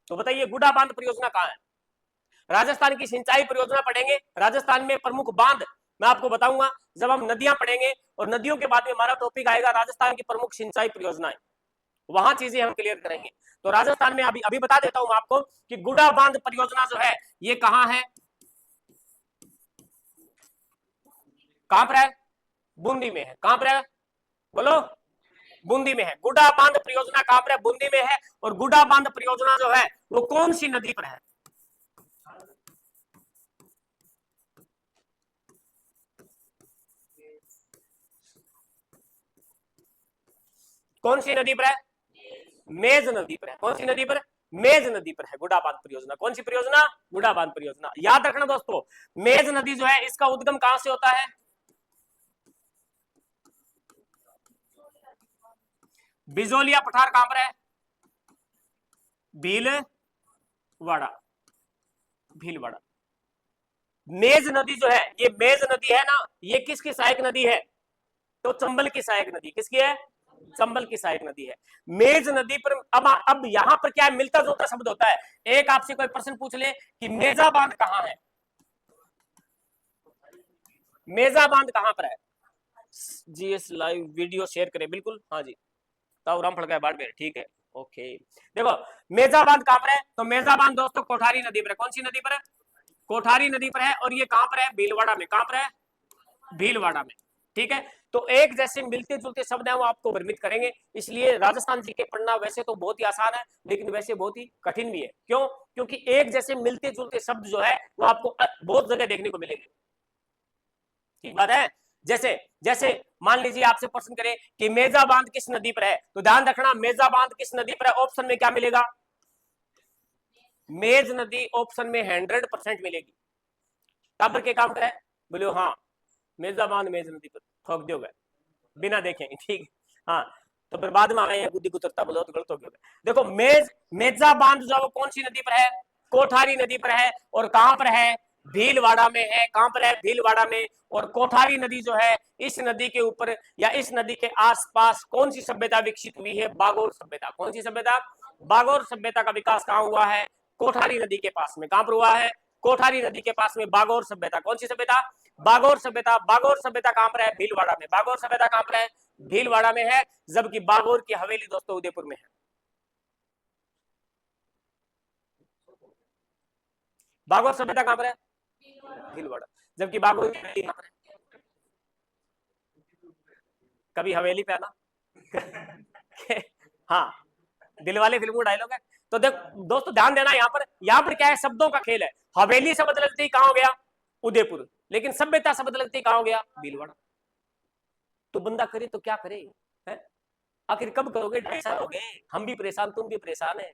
S1: तो बताइए गुडा बांध परियोजना कहां है। राजस्थान की सिंचाई परियोजना पढ़ेंगे, राजस्थान में प्रमुख बांध मैं आपको बताऊंगा जब हम नदियां पढ़ेंगे, और नदियों के बाद में हमारा टॉपिक आएगा राजस्थान की प्रमुख सिंचाई परियोजनाएं, वहां चीजें हम क्लियर करेंगे। तो राजस्थान में अभी अभी बता देता हूं आपको कि गुडा बांध परियोजना जो है ये कहां है, कहां पर है, बूंदी में है। कहां पर है, बोलो, बूंदी में है। गुडा बांध परियोजना कहां पर है, बूंदी में है। और गुडा बांध परियोजना जो है वो कौन सी नदी पर है, कौन सी नदी पर है, मेज नदी पर है। कौन सी नदी पर, मेज नदी पर है गुडा बांध परियोजना। कौन सी परियोजना, गुडा बांध परियोजना। याद रखना दोस्तों, मेज नदी जो है इसका उद्गम कहां से होता है, बिजोलिया पठार कहां पर है, भीलवाड़ा, भीलवाड़ा। मेज नदी जो है, ये मेज नदी है ना, ये किसकी सहायक नदी है, तो चंबल की सहायक नदी। किसकी है, चंबल की सहायक नदी है। मेज नदी पर अब यहां पर क्या है, मिलता जुलता शब्द होता है। एक आपसे कोई प्रश्न पूछ ले कि मेजा बांध कहां है, मेजा बांध कहां पर है, जीएस लाइव वीडियो शेयर करें, बिल्कुल हाँ जी, ताऊ राम फड़का बाड़मेर, ठीक है, ओके। देखो मेजा बांध कहां पर है, तो मेजा बांध दोस्तों कोठारी नदी पर है। कौन सी नदी पर है, कोठारी नदी पर है, और ये कहां पर है, भीलवाड़ा में। कहां पर है, भीलवाड़ा में, ठीक है। तो एक जैसे मिलते जुलते शब्द हैं वो आपको भ्रमित करेंगे, इसलिए राजस्थान जी के पढ़ना वैसे तो बहुत ही आसान है, लेकिन वैसे बहुत ही कठिन भी है। क्यों, क्योंकि एक जैसे मिलते जुलते शब्द जो है वो आपको बहुत जगह देखने को मिलेंगे, ठीक बात है। जैसे जैसे मान लीजिए आपसे प्रश्न करें कि मेजा बांध किस नदी पर है, तो ध्यान रखना मेजा बांध किस नदी पर है, ऑप्शन में क्या मिलेगा, मेज नदी ऑप्शन में 100% मिलेगी। कब के काम पर है, बोलो हाँ, मेजा बांध मेज नदी पर, ठोक दोगे बिना देखेंगे, ठीक। हाँ, तो फिर बाद में आए बुद्धि कुतरता बोलो तो गलत हो गया। देखो मेजा बांध जो वो कौन सी नदी पर है, कोठारी नदी पर है, और कहां पर है, भीलवाड़ा में है। कहां पर है, भीलवाड़ा में। और कोठारी नदी जो है, इस नदी के ऊपर या इस नदी के आसपास कौन सी सभ्यता विकसित हुई है, बागोर सभ्यता। कौन सी सभ्यता, बागोर सभ्यता का विकास कहां हुआ है, कोठारी नदी के पास में। कहां पर हुआ है, कोठारी नदी के पास में बागोर सभ्यता। कौन सी सभ्यता, बागोर सभ्यता। बागोर सभ्यता कहां पर है, भीलवाड़ा में। बागोर सभ्यता कहां पर है, भीलवाड़ा में है, जबकि बागोर की हवेली दोस्तों उदयपुर में है। बागोर सभ्यता कहां पर है, भीलवाड़ा, जबकि बागोर की हवेली कहां पर है, कभी हवेली पे आना हाँ, दिलवाले फिल्म का डायलॉग है। तो देख दोस्तों ध्यान देना, यहाँ पर क्या है, शब्दों का खेल है। हवेली शब्द लगते ही कहां हो गया, उदयपुर, लेकिन सभ्यता शब्द लगते ही कहां हो गया, भीलवाड़ा। तो बंदा करे तो क्या करे, है? आखिर कब करोगे, 2.5 साल हो गए, हम भी परेशान, तुम भी परेशान है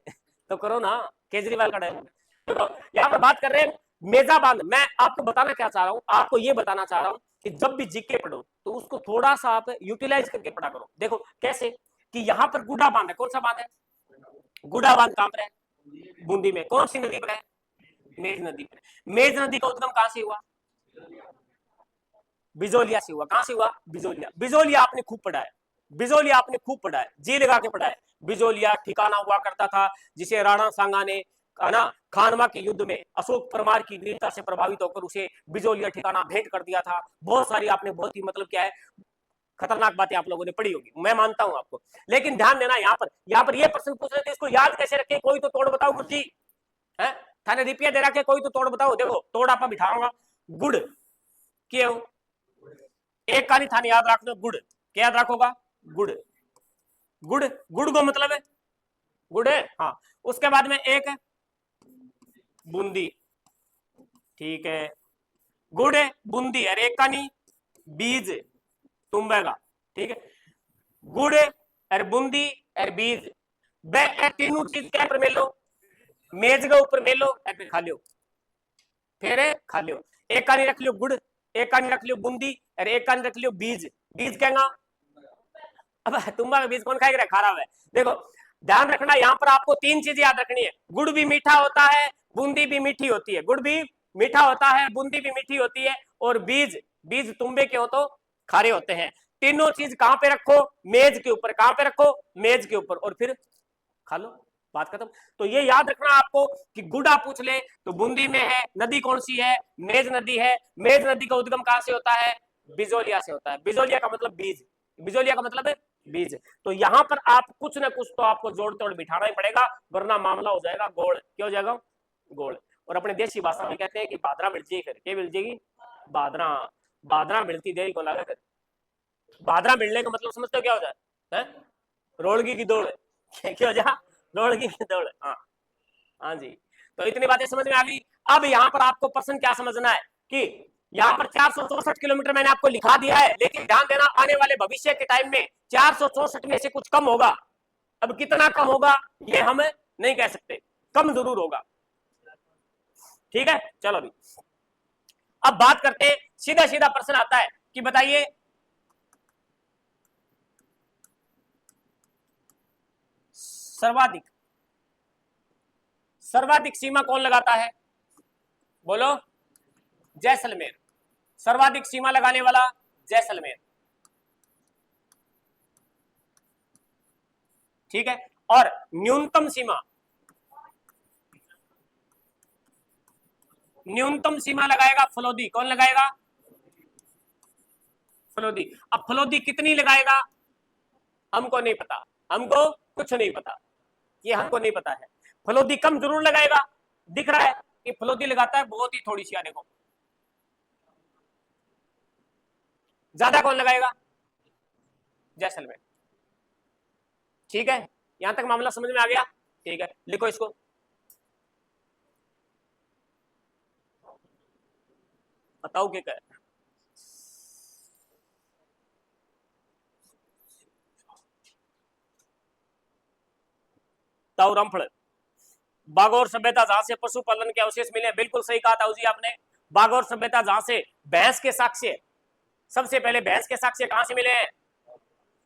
S1: तो करो ना, केजरीवाल का डायलॉग। तो यहाँ पर बात कर रहे हैं मेजाबान। मैं आपको बताना क्या चाह रहा हूँ, आपको ये बताना चाह रहा हूँ कि जब भी जीके पढ़ो तो उसको थोड़ा सा आप यूटिलाइज करके पढ़ा करो। देखो कैसे, कि यहाँ पर गुड़ा बांध है, कौन सा बांध है, गुड़ा बांध कहां पर है, बूंदी में। कौन सी नदी पर है, मेज नदी पर। मेज नदी का उद्गम कहां से हुआ, बिजोलिया से हुआ। कहां से हुआ, बिजोलिया। बिजोलिया आपने खूब पढ़ा है, बिजोलिया आपने खूब पढ़ा है, जी लगा के पढ़ा है। बिजोलिया ठिकाना हुआ करता था जिसे राणा सांगा ने, है ना, खानवा के युद्ध में अशोक परमार की वीरता से प्रभावित होकर उसे बिजोलिया ठिकाना भेंट कर दिया था। बहुत सारी आपने बहुत ही मतलब क्या है खतरनाक बातें आप लोगों ने पढ़ी होगी, मैं मानता हूं आपको। लेकिन ध्यान देना, यहाँ पर ये प्रश्न पूछ रहे थे, इसको याद कैसे रखें, कोई तो तोड़ बताओ गुरु जी, है थाने रिपिया दे रहा, कोई तो तोड़ बताओ। देखो तोड़ आप बिठाऊंगा, गुड़ क्यों, एक का नहीं थाने याद रखना, गुड़ क्या याद रखोगा, गुड़। गुड़, गुड़ को मतलब है गुड़ है, हाँ। उसके बाद में एक है बूंदी, ठीक है, गुड़ है बूंदी, अरे एक का नहीं, बीज तुम्बेगा, ठीक है, गुड़ और बूंदी और बीज, तीनों चीज क्या पर मेलो, मेज के ऊपर मेलो फिर खा लियो, फिर खा लियो। एक कानी रख लियो गुड़, एक कानी रख लियो बूंदी और एक कानी रख लियो बीज। बीज कहेगा, अब तुम्बा का बीज कौन खाएगा, खराब है। देखो ध्यान रखना, यहाँ पर आपको 3 चीजें याद रखनी है, गुड़ भी मीठा होता है, बूंदी भी मीठी होती है, गुड़ भी मीठा होता है, बूंदी भी मीठी होती है, और बीज, बीज तुम्बे के हो तो खारे होते हैं। तीनों चीज कहां पे रखो, मेज के ऊपर। कहां पे रखो, मेज के ऊपर, और फिर खा लो, बात खत्म। तो ये याद रखना आपको कि गुड़ा पूछ ले तो बूंदी में है, नदी कौन सी है, मेज नदी है। मेज नदी का उद्गम कहां से होता है, बिजोलिया से होता है। बिजोलिया का मतलब बीज, बिजोलिया का मतलब है बीज। तो यहां पर आप कुछ ना कुछ तो आपको जोड़ तोड़ बिठाना ही पड़ेगा, वरना मामला हो जाएगा गोल। क्या हो जाएगा, गोल। और अपने देसी भाषा में कहते हैं कि बादरा मिल जाएगी, फिर क्या मिल जाएगी, बादरा। बादरा मिलती देरी को लगा कर, बादरा मिलने का मतलब समझते हो क्या हो जाए, है रोड़गी की दौड़ क्या हो जा, रोड़गी की दौड़, हाँ हाँ जी। तो इतनी बातें समझ में आ गई। अब यहाँ पर आपको प्रश्न क्या समझना है कि यहाँ पर 464 किलोमीटर मैंने आपको लिखा दिया है, लेकिन ध्यान देना आने वाले भविष्य के टाइम में 464 में से कुछ कम होगा। अब कितना कम होगा ये हम नहीं कह सकते, कम जरूर होगा, ठीक है। चलो अभी अब बात करते हैं, सीधा सीधा प्रश्न आता है कि बताइए सर्वाधिक, सर्वाधिक सीमा कौन लगाता है, बोलो, जैसलमेर। सर्वाधिक सीमा लगाने वाला जैसलमेर, ठीक है। और न्यूनतम सीमा, न्यूनतम सीमा लगाएगा फलोदी। कौन लगाएगा, फलोदी। अब फलोदी कितनी लगाएगा हमको नहीं पता, हमको कुछ नहीं पता, ये हमको नहीं पता है। फलोदी कम जरूर लगाएगा, दिख रहा है कि फलोदी लगाता है बहुत ही थोड़ी सी, देखो। ज्यादा कौन लगाएगा, जैसलमेर, ठीक है। यहां तक मामला समझ में आ गया, ठीक है। लिखो इसको, बताओ क्या है। ताऊ रामफल, बागौर सभ्यता जहां से पशुपालन के अवशेष मिले, बिल्कुल सही कहा ताऊ जी आपने। बागौर सभ्यता जहां से भैंस के साक्ष्य, सबसे पहले भैंस के साक्ष्य कहां से मिले हैं,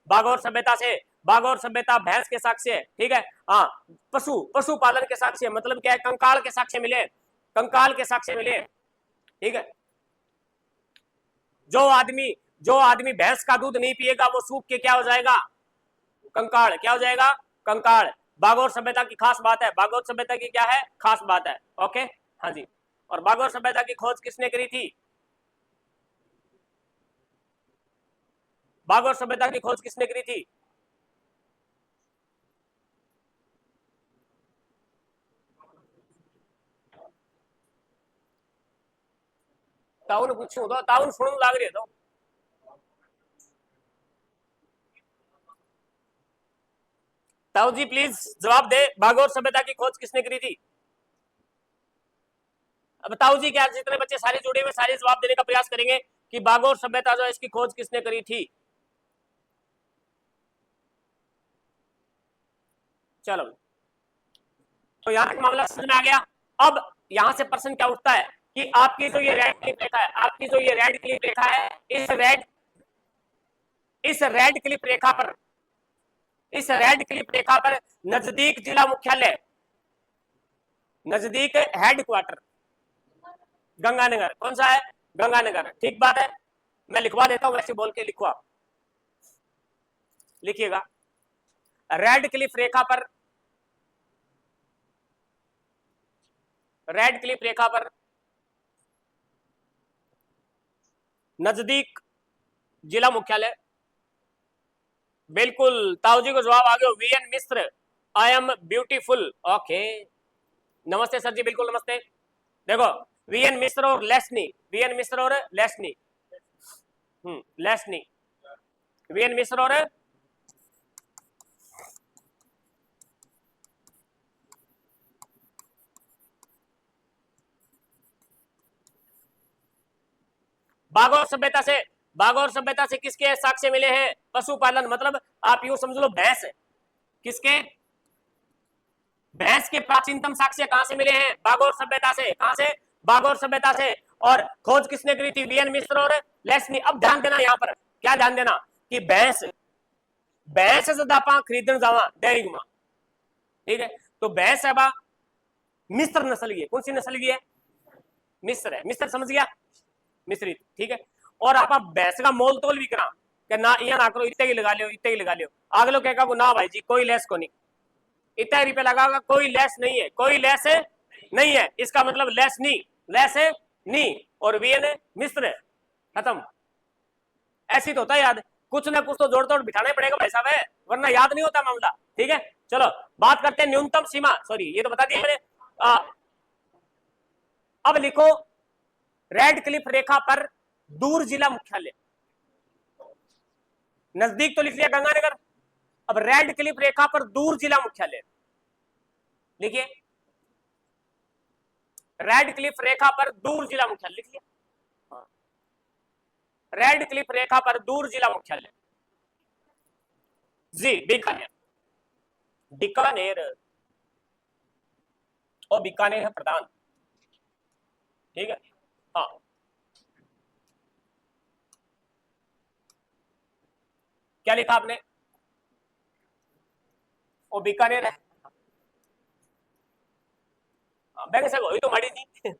S1: बागौर सभ्यता से। बागौर सभ्यता भैंस के साक्ष्य, ठीक है। हाँ, पशुपालन के साक्ष्य मतलब क्या है, कंकाल के साक्ष्य मिले, कंकाल के साक्ष्य मिले, ठीक है। जो आदमी, जो आदमी भैंस का दूध नहीं पिएगा वो सूख के क्या हो जाएगा, कंकाल। क्या हो जाएगा, कंकाल। बागौर सभ्यता की खास बात है, बागौर सभ्यता की क्या है, खास बात है, ओके, हाँ जी। और बागौर सभ्यता की खोज किसने करी थी, बागौर सभ्यता की खोज किसने करी थी, ताऊ ने पूछू तो ताऊ सुन लाग रही है तो ताऊ जी प्लीज जवाब दे, भागोर सभ्यता की खोज किसने करी थी? अब ताऊ जी, क्या जितने बच्चे सारे जुड़े हुए सारे जवाब देने का प्रयास करेंगे कि भागोर सभ्यता जो है इसकी खोज किसने करी थी? चलो, तो यहां तक मामला समझ में आ गया। अब यहां से प्रश्न क्या उठता है कि आपकी जो ये रेड क्लिप रेखा है, आपकी जो ये रेड क्लिप रेखा है, इस रेड क्लिप रेखा पर, इस रेड क्लिप रेखा पर नजदीक जिला मुख्यालय, नजदीक हेडक्वार्टर गंगानगर, कौन सा है? गंगानगर। ठीक बात है, मैं लिखवा देता हूं, वैसे बोल के लिखवा, लिखिएगा। रेड क्लिफ रेखा पर, रेड क्लिफ रेखा पर नजदीक जिला मुख्यालय, बिल्कुल ताऊ जी को जवाब आ गया, VN Mishra, I am beautiful. Okay, नमस्ते सर जी, बिल्कुल नमस्ते। देखो, वीएन मिश्र और लेस्नी, वीएन मिश्र और लेस्नी, लेस्नी, वीएन मिश्र और भागौर सभ्यता से, भागौर सभ्यता से किसके साक्ष्य मिले हैं? पशुपालन, मतलब आप यूं समझ लो भैंस, किसके? भैंस के प्राचीनतम साक्ष्य कहां से मिले हैं? भागौर सभ्यता से। कहां से? भागौर सभ्यता से। और खोज किसने करी थी? वीएन मिश्र और लेस्नी। अब ध्यान देना, यहां पर क्या ध्यान देना कि भैंस, भैंस ज्यादा खरीदने जावा डेयरी में, ठीक है, तो भैंस है बा मिस्र नस्ल की है। कौन सी नस्ल की है? मिस्र है। मिस्र समझ गया, मिश्रित, ठीक है। और आप भैंस का मोल तोल भी करा कि ना ये ना करो, इतने की लगा लियो, इतने की लगा लियो, अगलो कहेगा ना भाई जी कोई लेस को नहीं, इतना रुपया लगाओगा, कोई लेस नहीं है, कोई लेस है नहीं है, इसका मतलब लेस नहीं, लेस है नहीं, और वीएन है मिस्र है, खत्म। ऐसी तो होता है याद, कुछ ना कुछ तो जोड़ तोड़ बिठाना ही पड़ेगा भाई साहब, है वरना याद नहीं होता मामला, ठीक है। चलो बात करते हैं न्यूनतम सीमा, सॉरी ये तो बता दिया मैंने। अब लिखो रेड क्लिफ रेखा पर दूर जिला मुख्यालय, नजदीक तो लिख लिया गंगानगर, अब रेड क्लिफ रेखा पर दूर जिला मुख्यालय लिखिए, रेड क्लिफ रेखा पर दूर जिला मुख्यालय लिख लिया, रेड क्लिफ रेखा पर दूर जिला मुख्यालय जी बीकानेर, बीकानेर, और बीकानेर है प्रधान, ठीक है। हाँ, क्या लिखा आपने? वो बीकानेर है, बैंक से हुई तो माड़ी थी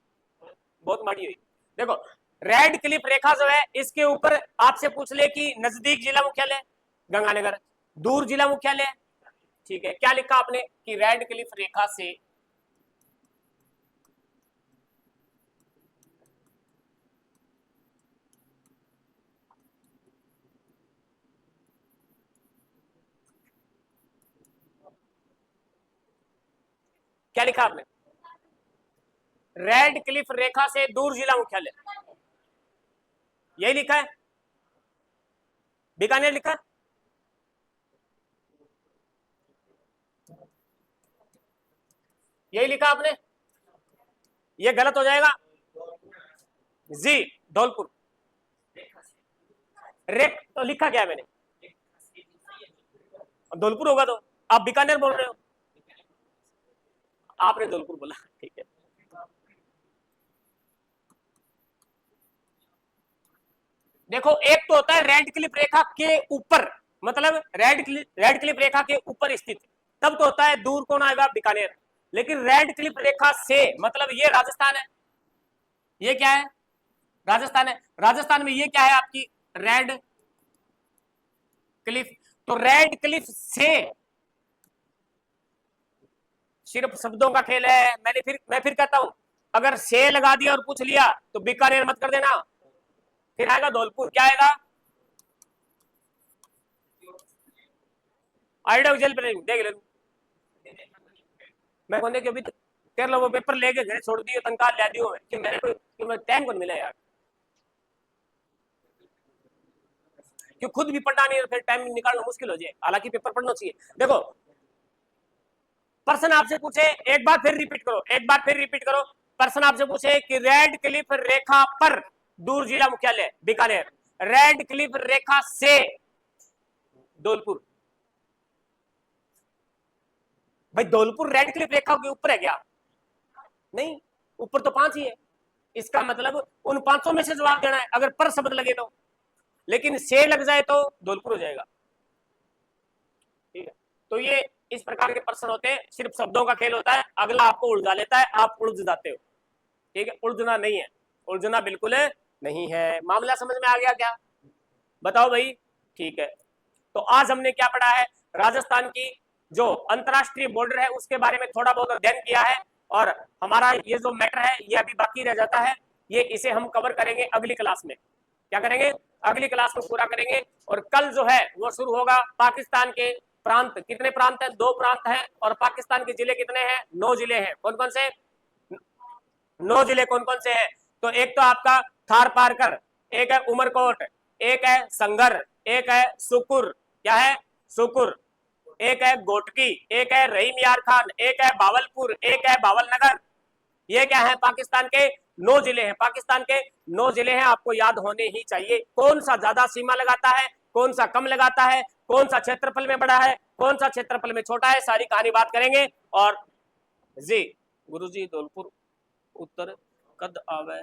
S1: बहुत माड़ी हुई। देखो रेड क्लिफ रेखा जो है इसके ऊपर आपसे पूछ ले कि नजदीक जिला मुख्यालय गंगानगर, दूर जिला मुख्यालय, ठीक है। क्या लिखा आपने कि रेड क्लिफ रेखा से क्या लिखा आपने? रेड क्लिफ रेखा से दूर जिला मुख्यालय, यही लिखा है, बीकानेर लिखा है? यही लिखा आपने? ये गलत हो जाएगा जी, धौलपुर। रेक तो लिखा क्या है मैंने? धौलपुर होगा, तो आप बीकानेर बोल रहे हो, आपने धौलपुर बोला, ठीक है। देखो एक तो होता है रेड क्लिफ रेखा के ऊपर, मतलब रेड क्लिफ रेखा के ऊपर स्थित, तब तो होता है दूर कौन आएगा? बीकानेर। लेकिन रेड क्लिफ रेखा से मतलब ये राजस्थान है, ये क्या है? राजस्थान है। राजस्थान में ये क्या है आपकी? Red Cliff. तो रेड क्लिफ से सिर्फ शब्दों का खेल है, मैं फिर कहता हूं, अगर से लगा दिया और पूछ लिया तो बीकानेर मत कर देना, फिर आएगा धौलपुर। क्या आएगा? आइडिया जेल पे देख ले, मैं कहने कि अभी तेरे लोग पेपर लेके घर छोड़ दियो, तनख्वाह ले दियो कि मेरे को टाइम कौन मिला यार, क्यों खुद भी पढ़ना नहीं, फिर टाइम निकालना मुश्किल हो जाए, हालांकि पेपर पढ़ना चाहिए। देखो पर्सन आपसे पूछे, एक बार फिर रिपीट करो, एक बार फिर रिपीट करो। पर्सन आपसे पूछे कि रेड क्लिफ रेखा पर दूर जिला मुख्यालय बीकानेर, रेड क्लिफ रेखा से धौलपुर। भाई धौलपुर रेड क्लिफ रेखा के ऊपर है क्या? नहीं, ऊपर तो 5 ही है। इसका मतलब उन 500 में से जवाब देना है अगर पर शब्द लगे तो, लेकिन से लग जाए तो धौलपुर हो जाएगा। ठीक है, तो ये इस प्रकार के प्रश्न होते हैं, सिर्फ शब्दों का खेल होता है, अगला आपको उलझा लेता है, आप उलझ जाते हो। ठीक है, उलझना नहीं है, उलझना बिल्कुल नहीं है। मामला समझ में आ गया क्या? बताओ भाई। ठीक है, तो आज हमने क्या पढ़ा है? राजस्थान की जो अंतरराष्ट्रीय बॉर्डर है उसके बारे में थोड़ा बहुत अध्ययन किया है, और हमारा ये जो मैटर है ये अभी बाकी रह जाता है, ये इसे हम कवर करेंगे अगली क्लास में। क्या करेंगे? अगली क्लास में पूरा करेंगे। और कल जो है वो शुरू होगा पाकिस्तान के प्रांत। कितने प्रांत है? 2 प्रांत है। और पाकिस्तान के जिले कितने हैं? 9 जिले हैं। कौन कौन से? 9 जिले कौन कौन से हैं? तो एक तो आपका थार पारकर, एक है उमरकोट, एक है संगर, एक है सुकुर, क्या है? सुकुर, एक है गोटकी, एक है रहीम यार खान, एक है बावलपुर, एक है बावलनगर। ये क्या है? पाकिस्तान के 9 जिले हैं। पाकिस्तान के 9 जिले हैं, आपको याद होने ही चाहिए। कौन सा ज्यादा सीमा लगाता है, कौन सा कम लगाता है, कौन सा क्षेत्रफल में बड़ा है, कौन सा क्षेत्रफल में छोटा है, सारी कहानी बात करेंगे। और जी गुरुजी धौलपुर उत्तर कद आवे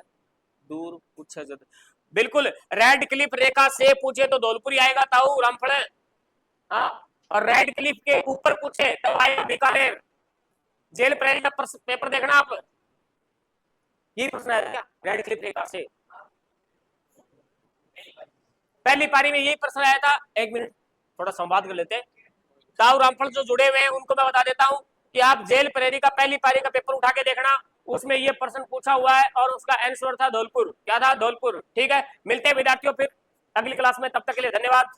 S1: दूर पूछे जद, बिल्कुल। रेड क्लिफ रेखा से पूछे तो धौलपुर ही आएगा, ताऊ रामफल। हाँ, और रेड क्लिफ के ऊपर पूछे तो आएगा बीकानेर। जेल प्रेरी का पेपर देखना आप, यही प्रश्न आया क्या? रेड क्लिफ रेखा से पहली पारी में यही प्रश्न आया था। एक मिनट थोड़ा संवाद कर लेते हैं। ताऊ रामफल जो जुड़े हुए हैं उनको मैं बता देता हूं कि आप जेल प्रेरी का पहली पारी का पेपर उठा के देखना, उसमें ये प्रश्न पूछा हुआ है और उसका आंसर था धौलपुर। क्या था? धौलपुर। ठीक है, मिलते हैं विद्यार्थियों फिर अगली क्लास में, तब तक के लिए धन्यवाद।